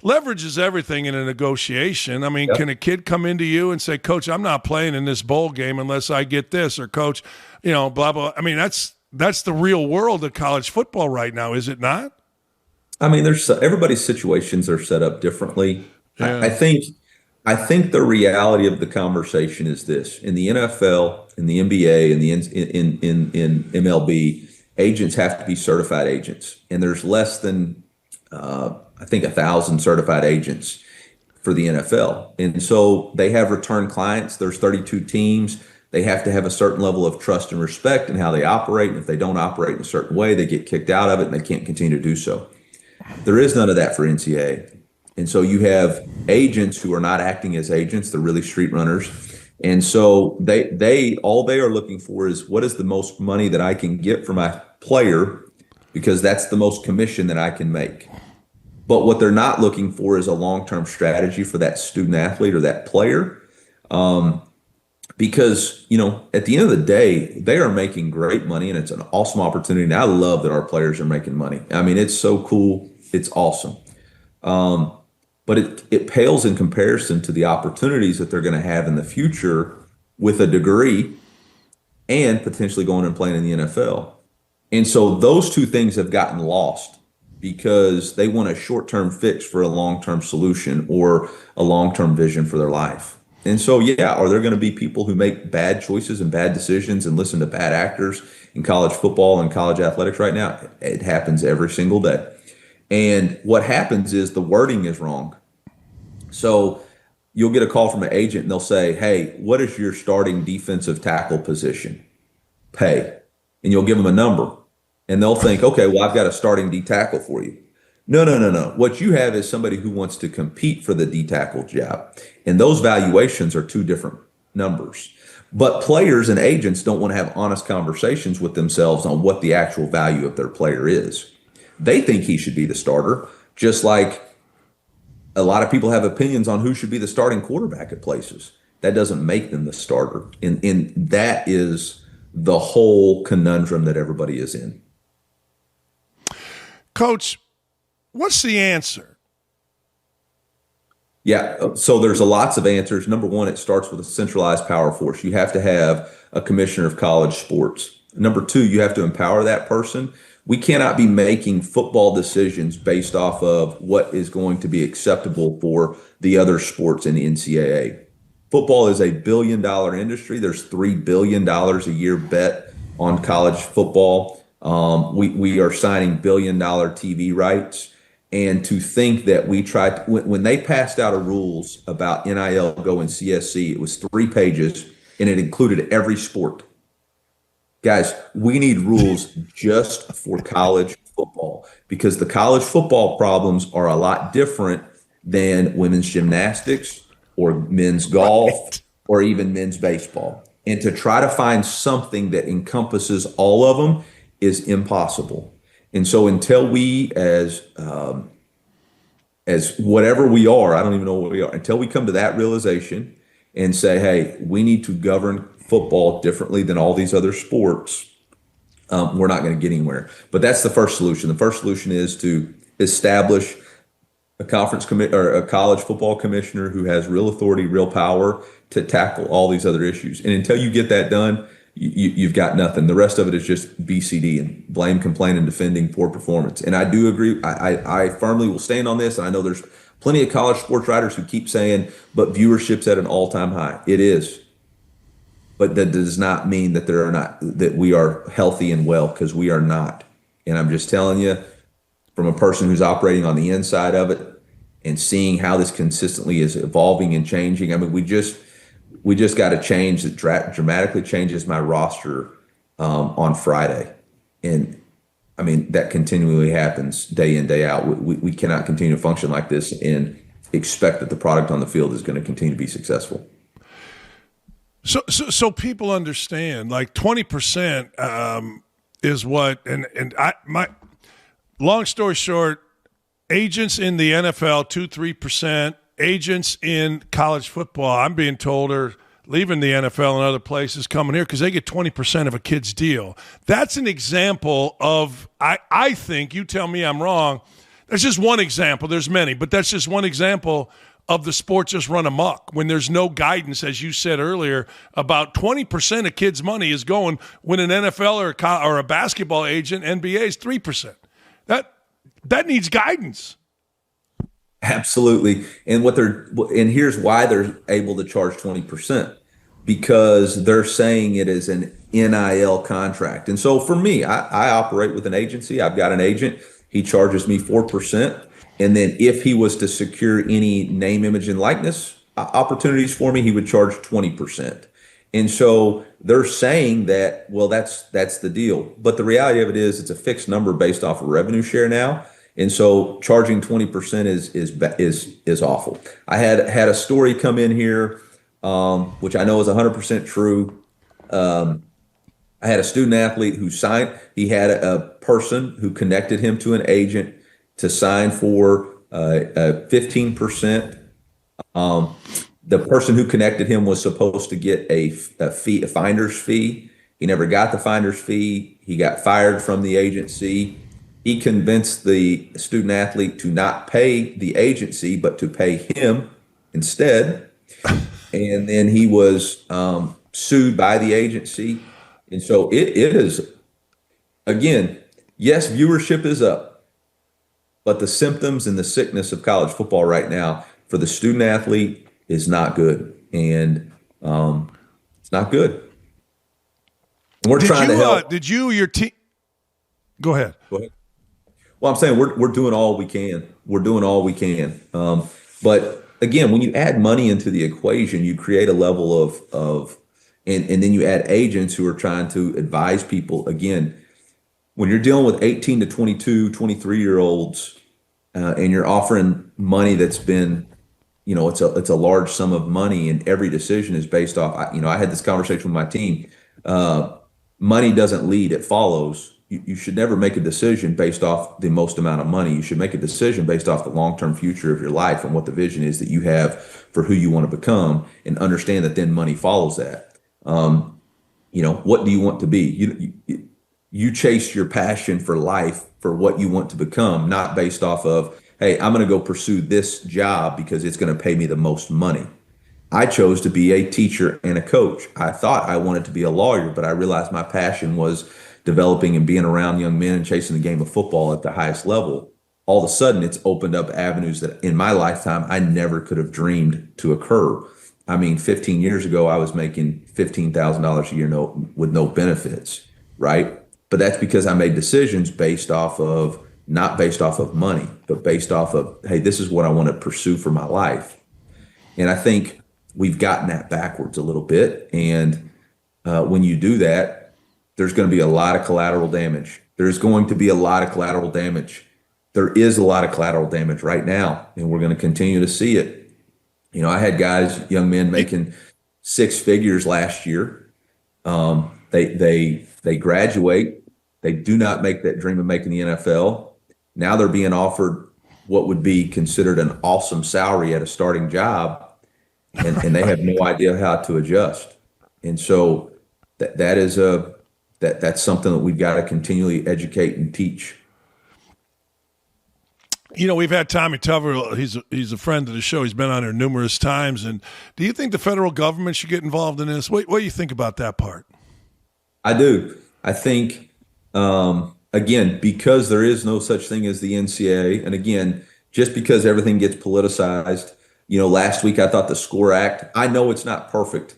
Leverage is everything in a negotiation. I mean, Can a kid come into you and say, "Coach, I'm not playing in this bowl game unless I get this," or "Coach, blah blah." I mean, that's the real world of college football right now, is it not? I mean, everybody's situations are set up differently. Yeah. I think the reality of the conversation is this: in the NFL, in the NBA, in MLB, agents have to be certified agents, and there's less than I think 1,000 certified agents for the NFL, and so they have return clients. There's 32 teams. They have to have a certain level of trust and respect in how they operate, and if they don't operate in a certain way, they get kicked out of it, and they can't continue to do so. There is none of that for NCAA. And so you have agents who are not acting as agents. They're really street runners. And so they are looking for is, what is the most money that I can get for my player, because that's the most commission that I can make. But what they're not looking for is a long-term strategy for that student athlete or that player. Because, at the end of the day, they are making great money, and it's an awesome opportunity. And I love that our players are making money. I mean, it's so cool. It's awesome. But it pales in comparison to the opportunities that they're going to have in the future with a degree and potentially going and playing in the NFL. And so those two things have gotten lost because they want a short-term fix for a long-term solution or a long-term vision for their life. And so, are there going to be people who make bad choices and bad decisions and listen to bad actors in college football and college athletics right now? It happens every single day. And what happens is the wording is wrong. So you'll get a call from an agent and they'll say, "Hey, what is your starting defensive tackle position? Pay." And you'll give them a number. And they'll think, "Okay, well, I've got a starting D tackle for you." No. What you have is somebody who wants to compete for the D tackle job. And those valuations are 2 different numbers. But players and agents don't want to have honest conversations with themselves on what the actual value of their player is. They think he should be the starter, just like a lot of people have opinions on who should be the starting quarterback at places. That doesn't make them the starter. And that is the whole conundrum that everybody is in. Coach, what's the answer? Yeah, so there's lots of answers. Number one, it starts with a centralized power force. You have to have a commissioner of college sports. Number 2, you have to empower that person. We cannot be making football decisions based off of what is going to be acceptable for the other sports in the NCAA. Football is a $1 billion industry. There's $3 billion a year bet on college football. We are signing $1 billion TV rights. And to think that we tried, when they passed out of rules about NIL Go and CSC, it was 3 pages and it included every sport. Guys, we need rules just for college football because the college football problems are a lot different than women's gymnastics or men's golf or even men's baseball. And to try to find something that encompasses all of them is impossible. And so until we as whatever we are, I don't even know what we are, until we come to that realization and say, hey, we need to govern football differently than all these other sports, we're not going to get anywhere. But that's the first solution. The first solution is to establish a college football commissioner who has real authority, real power to tackle all these other issues. And until you get that done, you've got nothing. The rest of it is just BCD and blame, complain, and defending poor performance. And I do agree. I firmly will stand on this. And I know there's plenty of college sports writers who keep saying, but viewership's at an all-time high. It is. But that does not mean that that we are healthy and well, because we are not. And I'm just telling you, from a person who's operating on the inside of it and seeing how this consistently is evolving and changing. I mean, we just got a change that dramatically changes my roster on Friday. And I mean, that continually happens day in, day out. We cannot continue to function like this and expect that the product on the field is going to continue to be successful. So people understand, like 20% is what, and my long story short, agents in the NFL 2-3%, agents in college football, I'm being told, are leaving the NFL and other places coming here because they get 20% of a kid's deal. That's an example of, I think, you tell me I'm wrong, that's just one example. There's many, but that's just one example of the sport just run amok when there's no guidance, as you said earlier, about 20% of kids' money is going when an NFL or a basketball agent, NBA is 3%. That needs guidance. Absolutely. And here's why they're able to charge 20%, because they're saying it is an NIL contract. And so for me, I operate with an agency. I've got an agent. He charges me 4%. And then if he was to secure any name, image, and likeness opportunities for me, he would charge 20%. And so they're saying that, well, that's the deal. But the reality of it is it's a fixed number based off of revenue share now. And so charging 20% is awful. I had a story come in here, which I know is 100% true. I had a student athlete who signed. He had a person who connected him to an agent to sign for 15%. The person who connected him was supposed to get a finder's fee. He never got the finder's fee. He got fired from the agency. He convinced the student athlete to not pay the agency, but to pay him instead. And then he was sued by the agency. And so it is, again, yes, viewership is up. But the symptoms and the sickness of college football right now for the student athlete is not good. And it's not good. And we're trying to help. Your team? Go ahead. Well, I'm saying we're doing all we can. We're doing all we can. But again, when you add money into the equation, you create a level of and then you add agents who are trying to advise people. Again, when you're dealing with 18 to 22, 23-year-olds, and you're offering money that's been, it's a large sum of money, and every decision is based off. I had this conversation with my team. Money doesn't lead; it follows. You should never make a decision based off the most amount of money. You should make a decision based off the long-term future of your life and what the vision is that you have for who you want to become, and understand that then money follows that. What do you want to be? You chase your passion for life for what you want to become, not based off of, hey, I'm going to go pursue this job because it's going to pay me the most money. I chose to be a teacher and a coach. I thought I wanted to be a lawyer, but I realized my passion was developing and being around young men and chasing the game of football at the highest level. All of a sudden, it's opened up avenues that in my lifetime, I never could have dreamed to occur. I mean, 15 years ago, I was making $15,000 a year with no benefits, right? But that's because I made decisions not based off of money, but based off of, hey, this is what I want to pursue for my life. And I think we've gotten that backwards a little bit. And when you do that, there's going to be a lot of collateral damage. There's going to be a lot of collateral damage. There is a lot of collateral damage right now, and we're going to continue to see it. I had guys, young men, making six figures last year. They graduate. They do not make that dream of making the NFL. Now they're being offered what would be considered an awesome salary at a starting job, and they have no idea how to adjust. And so that's something that we've got to continually educate and teach. We've had Tommy Tuberville. He's a friend of the show. He's been on here numerous times. And do you think the federal government should get involved in this? What do you think about that part? I do. I think, again, because there is no such thing as the NCAA, and again, just because everything gets politicized, last week I thought the SCORE Act, I know it's not perfect,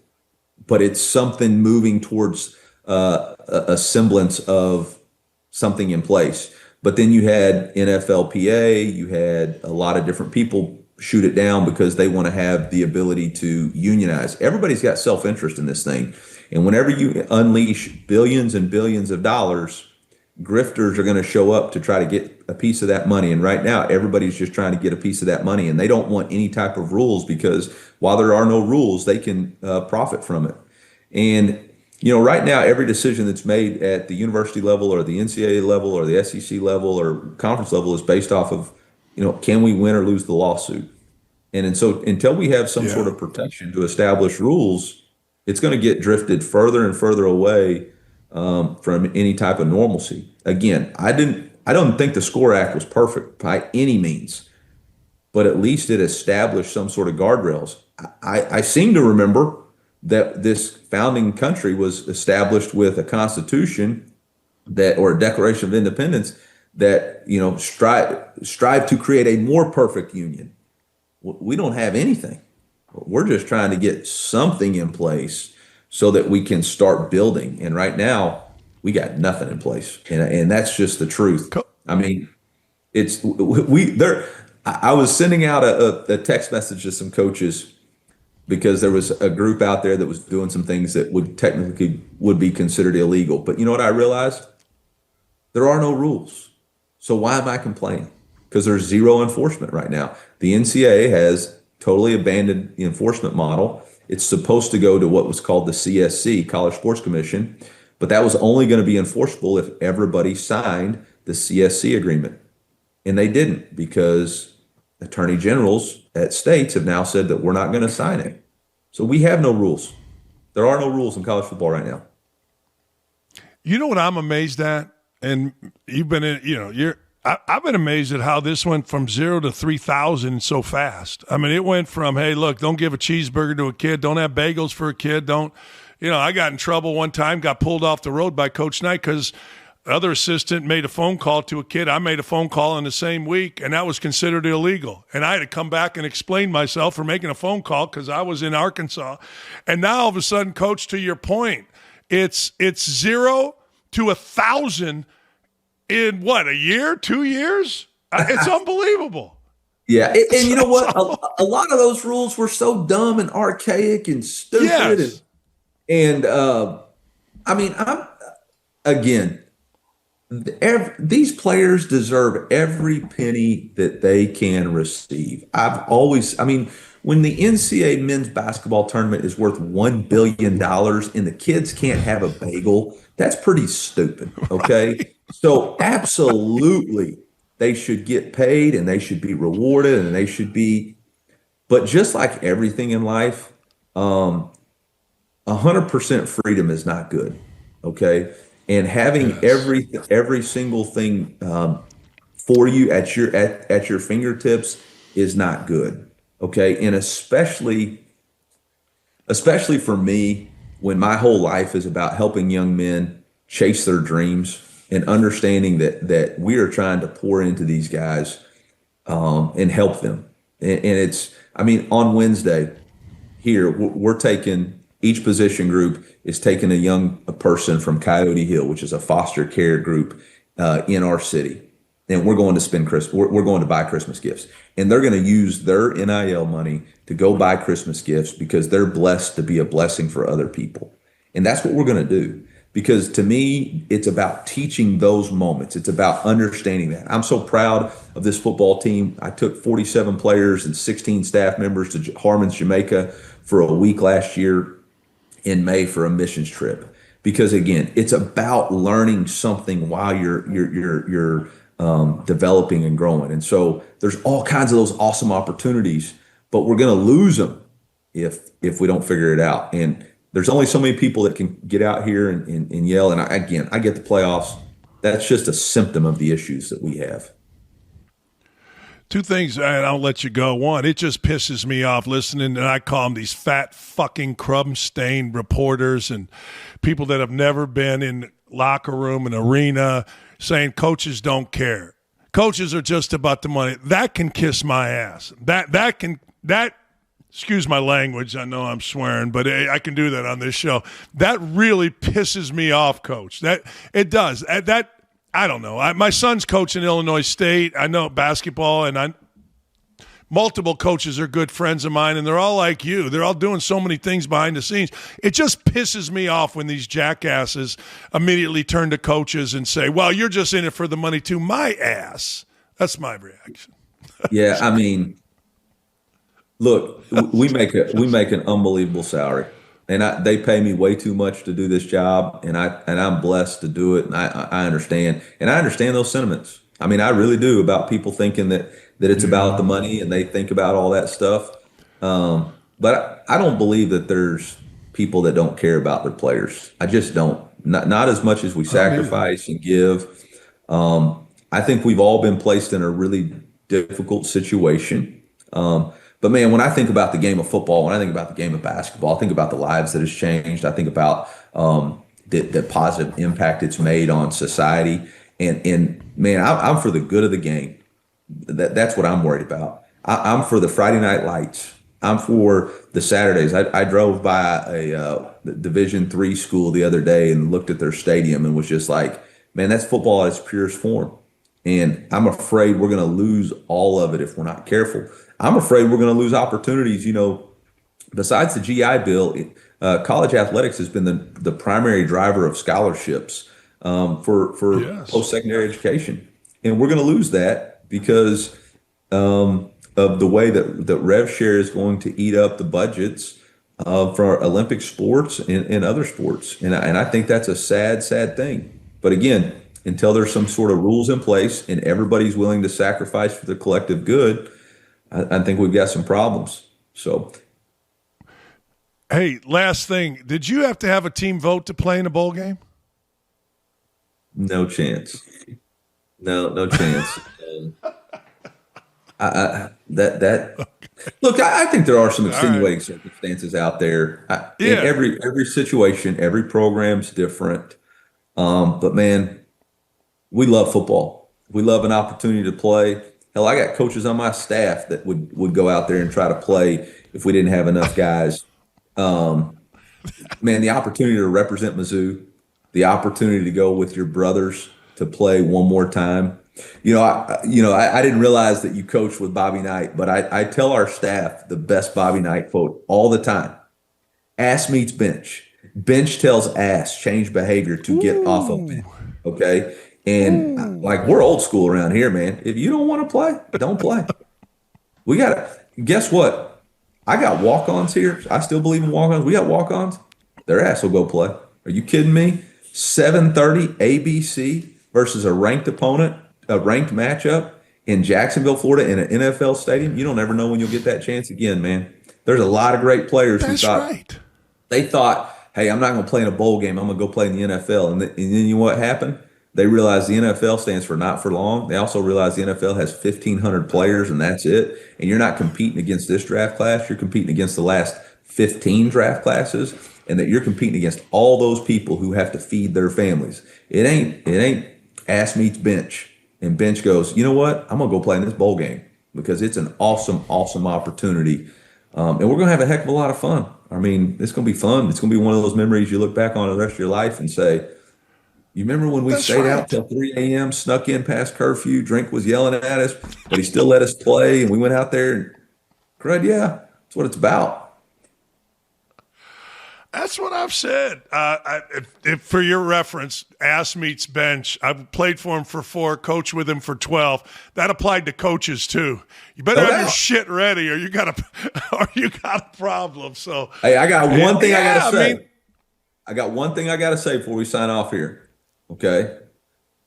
but it's something moving towards a semblance of something in place. But then you had NFLPA, you had a lot of different people shoot it down because they want to have the ability to unionize. Everybody's got self-interest in this thing. And whenever you unleash billions and billions of dollars, grifters are going to show up to try to get a piece of that money. And right now, everybody's just trying to get a piece of that money. And they don't want any type of rules because while there are no rules, they can profit from it. And, right now, every decision that's made at the university level or the NCAA level or the SEC level or conference level is based off of, can we win or lose the lawsuit? And so until we have some sort of protection to establish rules, it's going to get drifted further and further away from any type of normalcy. Again, I don't think the SCORE Act was perfect by any means, but at least it established some sort of guardrails. I seem to remember that this founding country was established with a constitution or a Declaration of Independence that strive to create a more perfect union. We don't have anything. We're just trying to get something in place so that we can start building. And right now, we got nothing in place, and that's just the truth. I mean, I was sending out a text message to some coaches because there was a group out there that was doing some things that would be considered illegal. But you know what I realized? There are no rules. So why am I complaining? Because there's zero enforcement right now. The NCAA has totally abandoned the enforcement model. It's supposed to go to what was called the CSC, College Sports Commission, but that was only going to be enforceable if everybody signed the CSC agreement. And they didn't because attorney generals at states have now said that we're not going to sign it. So we have no rules. There are no rules in college football right now. You know what I'm amazed at? And you've been in, I've been amazed at how this went from 0 to 3,000 so fast. I mean, it went from, hey, look, don't give a cheeseburger to a kid. Don't have bagels for a kid. I got in trouble one time, got pulled off the road by Coach Knight because the other assistant made a phone call to a kid. I made a phone call in the same week, and that was considered illegal. And I had to come back and explain myself for making a phone call because I was in Arkansas. And now all of a sudden, Coach, to your point, it's 0 to 1,000 in what, a year, 2 years? It's unbelievable. Yeah, and you know what? A lot of those rules were so dumb and archaic and stupid. Yes. These players deserve every penny that they can receive. When the NCAA men's basketball tournament is worth $1 billion and the kids can't have a bagel, that's pretty stupid, okay? Right. So absolutely, they should get paid and they should be rewarded and they should be, but just like everything in life, 100% freedom is not good, okay? And having every single thing for you at your fingertips is not good, okay? And especially for me, when my whole life is about helping young men chase their dreams and understanding that we are trying to pour into these guys and help them. And on Wednesday here, we're taking, each position group is taking a person from Coyote Hill, which is a foster care group in our city. And we're going to spend we're going to buy Christmas gifts. And they're going to use their NIL money to go buy Christmas gifts because they're blessed to be a blessing for other people. And that's what we're going to do. Because to me, it's about teaching those moments. It's about understanding that. I'm so proud of this football team. I took 47 players and 16 staff members to Harmon's, Jamaica for a week last year in May for a missions trip. Because again, it's about learning something while you're developing and growing. And so there's all kinds of those awesome opportunities, but we're going to lose them if we don't figure it out. And there's only so many people that can get out here and yell. And I get the playoffs. That's just a symptom of the issues that we have. Two things, and I'll let you go. One, it just pisses me off listening, and I call them these fat fucking crumb-stained reporters and people that have never been in locker room and arena saying coaches don't care. Coaches are just about the money. That can kiss my ass. That excuse my language, I know I'm swearing, but I can do that on this show. That really pisses me off, Coach. That it does. I don't know. My son's coaching Illinois State. I know basketball, and multiple coaches are good friends of mine, and they're all like you. They're all doing so many things behind the scenes. It just pisses me off when these jackasses immediately turn to coaches and say, well, you're just in it for the money too. My ass. That's my reaction. Yeah, I mean, look, we make an unbelievable salary, and they pay me way too much to do this job, and I'm blessed to do it, and I understand, and I understand those sentiments. I mean, I really do, about people thinking that it's about the money, and they think about all that stuff. But I don't believe that there's people that don't care about their players. I just don't. Not as much as we sacrifice and give. I think we've all been placed in a really difficult situation. But man, when I think about the game of football, when I think about the game of basketball, I think about the lives that has changed. I think about the positive impact it's made on society. And man, I'm for the good of the game. That's what I'm worried about. I'm for the Friday night lights. I'm for the Saturdays. I drove by a Division III school the other day and looked at their stadium and was just like, man, that's football at its purest form. And I'm afraid we're going to lose all of it if we're not careful. I'm afraid we're going to lose opportunities. You know, besides the GI Bill, college athletics has been the primary driver of scholarships for post-secondary education. And we're going to lose that because of the way that Rev Share is going to eat up the budgets for Olympic sports and other sports. And I think that's a sad, sad thing. But again, until there's some sort of rules in place and everybody's willing to sacrifice for the collective good, I think we've got some problems. So, hey, last thing. Did you have to have a team vote to play in a bowl game? No chance. No chance. Look, I think there are some extenuating circumstances out there. In every situation, every program's different. But man, we love football. We love an opportunity to play. Hell, I got coaches on my staff that would go out there and try to play if we didn't have enough guys. Man, the opportunity to represent Mizzou, the opportunity to go with your brothers to play one more time. I didn't realize that you coached with Bobby Knight, but I tell our staff the best Bobby Knight quote all the time. Ass meets bench. Bench tells ass change behavior to get off of bench. Okay. And like, we're old school around here, man. If you don't want to play, don't play. We got to, guess what? I got walk-ons here. I still believe in walk-ons. We got walk-ons. Their ass will go play. Are you kidding me? 7:30 ABC versus a ranked opponent, a ranked matchup in Jacksonville, Florida, in an NFL stadium. You don't ever know when you'll get that chance again, man. There's a lot of great players who thought, they thought, hey, I'm not going to play in a bowl game. I'm going to go play in the NFL. And then you know what happened? They realized the NFL stands for not for long. They also realized the NFL has 1,500 players, and that's it. And you're not competing against this draft class. You're competing against the last 15 draft classes, and that you're competing against all those people who have to feed their families. It ain't ass meets bench. And bench goes, you know what? I'm going to go play in this bowl game because it's an awesome, awesome opportunity. And we're going to have a heck of a lot of fun. I mean, it's going to be fun. It's going to be one of those memories you look back on the rest of your life and say, you remember when we stayed out till 3 a.m., snuck in past curfew, Drink was yelling at us, but he still let us play, and we went out there and cried, yeah, that's what it's about. That's what I've said. If for your reference, ass meets bench. I've played for him for 4, coached with him for 12. That applied to coaches too. You better have your shit ready, or you got a problem. So, hey, I got one thing I got to say. I got one thing I got to say before we sign off here. Okay,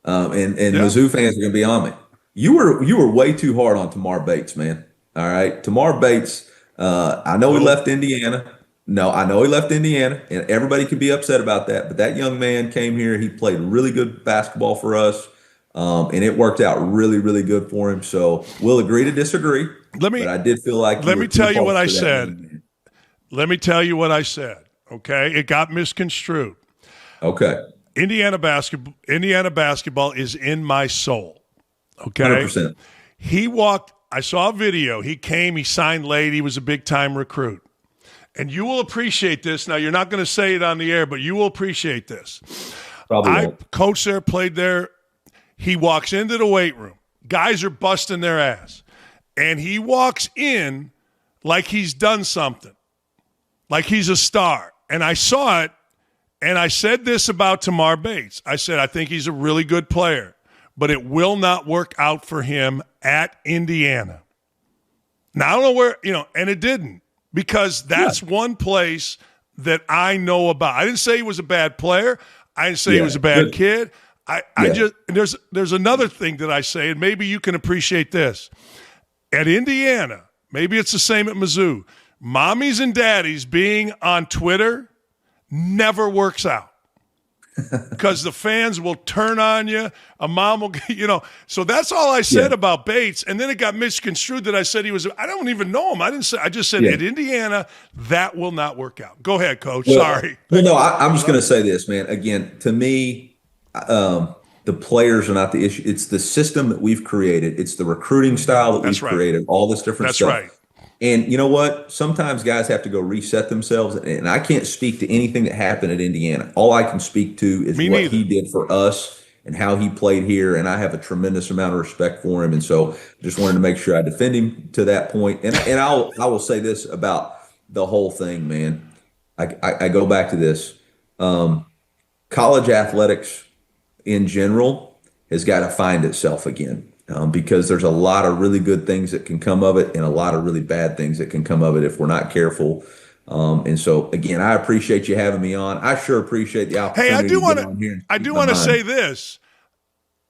and Mizzou fans are going to be on me. You were way too hard on Tamar Bates, man. All right, Tamar Bates. I know he left Indiana. No, I know he left Indiana, and everybody could be upset about that. But that young man came here. He played really good basketball for us, and it worked out really, really good for him. So we'll agree to disagree. But I did feel like let me tell you what I said. Let me tell you what I said. Okay, it got misconstrued. Okay. Indiana basketball is in my soul. Okay. 100%. He walked, I saw a video. He came, he signed late. He was a big time recruit. And you will appreciate this. Now, you're not going to say it on the air, but you will appreciate this. Probably I won't. coached there, played there. He walks into the weight room. Guys are busting their ass. And he walks in like he's done something, like he's a star. And I saw it, and I said this about Tamar Bates. I said, I think he's a really good player, but it will not work out for him at Indiana. Now, I don't know where, and it didn't, because that's one place that I know about. I didn't say he was a bad player. I didn't say he was a bad kid. I just there's another thing that I say, and maybe you can appreciate this. At Indiana, maybe it's the same at Mizzou, mommies and daddies being on Twitter never works out because the fans will turn on you. A mom will, So that's all I said about Bates, and then it got misconstrued that I said he was. I don't even know him. I didn't say. I just said at Indiana that will not work out. Go ahead, Coach. Sorry. Well, no, I'm just going to say this, man. Again, to me, the players are not the issue. It's the system that we've created. It's the recruiting style that we've created. All this different stuff. That's right. And you know what? Sometimes guys have to go reset themselves. And I can't speak to anything that happened at Indiana. All I can speak to is what he did for us and how he played here. And I have a tremendous amount of respect for him. And so I just wanted to make sure I defend him to that point. And I will say this about the whole thing, man. I go back to this. College athletics in general has got to find itself again, because there's a lot of really good things that can come of it and a lot of really bad things that can come of it if we're not careful. And so, again, I appreciate you having me on. I sure appreciate the opportunity. Hey, I do want to say this.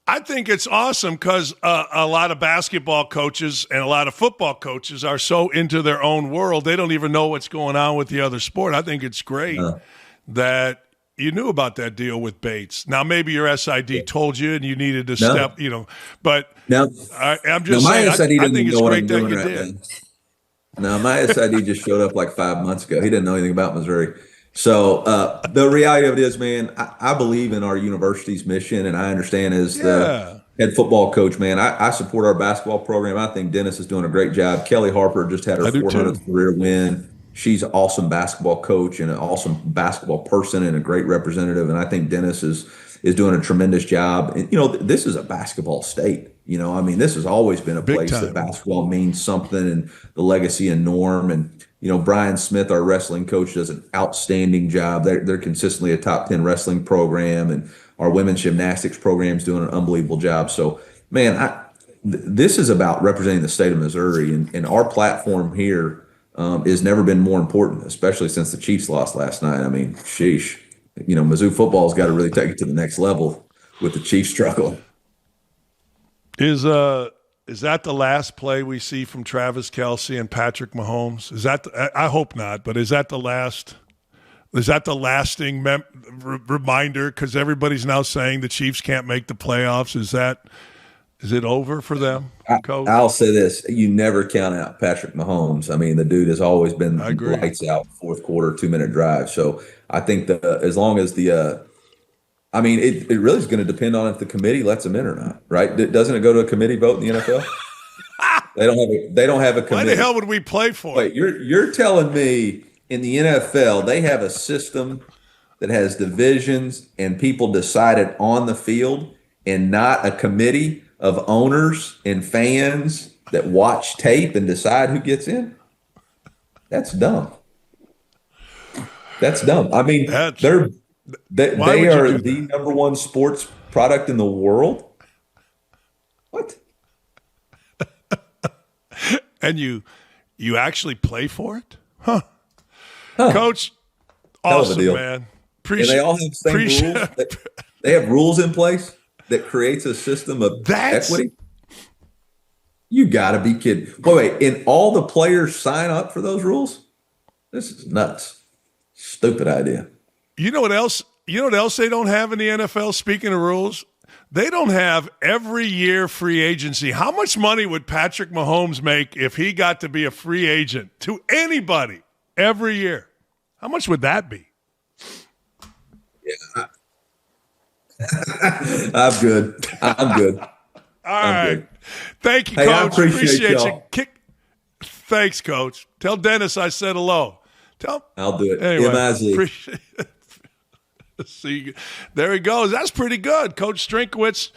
I think it's awesome because a lot of basketball coaches and a lot of football coaches are so into their own world, they don't even know what's going on with the other sport. I think it's great that you knew about that deal with Bates. Now, maybe your SID told you and you needed to step, but I'm just saying, I think it's great that you did. No, my SID just showed up like 5 months ago. He didn't know anything about Missouri. So the reality of it is, man, I believe in our university's mission, and I understand as the head football coach, man, I support our basketball program. I think Dennis is doing a great job. Kelly Harper just had her 400th career win. She's an awesome basketball coach and an awesome basketball person and a great representative. And I think Dennis is doing a tremendous job. And, this is a basketball state. This has always been a place that basketball means something, and the legacy and norm. And, Brian Smith, our wrestling coach, does an outstanding job. They're consistently a top 10 wrestling program, and our women's gymnastics program is doing an unbelievable job. So, man, this is about representing the state of Missouri, and our platform here has never been more important, especially since the Chiefs lost last night. Sheesh. Mizzou football's got to really take it to the next level with the Chiefs struggling. Is that the last play we see from Travis Kelce and Patrick Mahomes? I hope not, but is that the last? Is that the lasting reminder? Because everybody's now saying the Chiefs can't make the playoffs. Is it over for them, Coach? I'll say this. You never count out Patrick Mahomes. the dude has always been lights out, fourth quarter, 2-minute drive. So I think as long as it really is going to depend on if the committee lets him in or not, right? Doesn't it go to a committee vote in the NFL? They don't have a committee. Why the hell would we play for Wait, you're telling me in the NFL they have a system that has divisions and people decided on the field and not a committee of owners and fans that watch tape and decide who gets in? That's dumb. That's dumb. They are the number one sports product in the world. What? And you actually play for it? Huh. Coach, awesome, man. And they all have the same rules. They have rules in place that creates a system of equity. You got to be kidding. Wait, and all the players sign up for those rules? This is nuts. Stupid idea. You know what else? You know what else they don't have in the NFL, speaking of rules? They don't have every year free agency. How much money would Patrick Mahomes make if he got to be a free agent to anybody every year? How much would that be? Yeah. I'm good. All right. Good. Thank you, Coach. I appreciate you. Thanks, Coach. Tell Dennis I said hello. I'll do it. Anyway, M-I-Z. Appreciate it. See, there he goes. That's pretty good. Coach Drinkwitz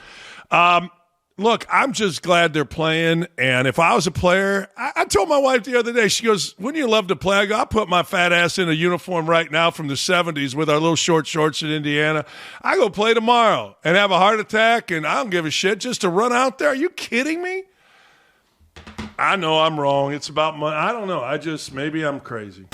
Look, I'm just glad they're playing. And if I was a player, I told my wife the other day, she goes, wouldn't you love to play? I go, I'll put my fat ass in a uniform right now from the 70s with our little short shorts in Indiana. I go play tomorrow and have a heart attack, and I don't give a shit just to run out there. Are you kidding me? I know I'm wrong. It's about money. I don't know. Maybe I'm crazy.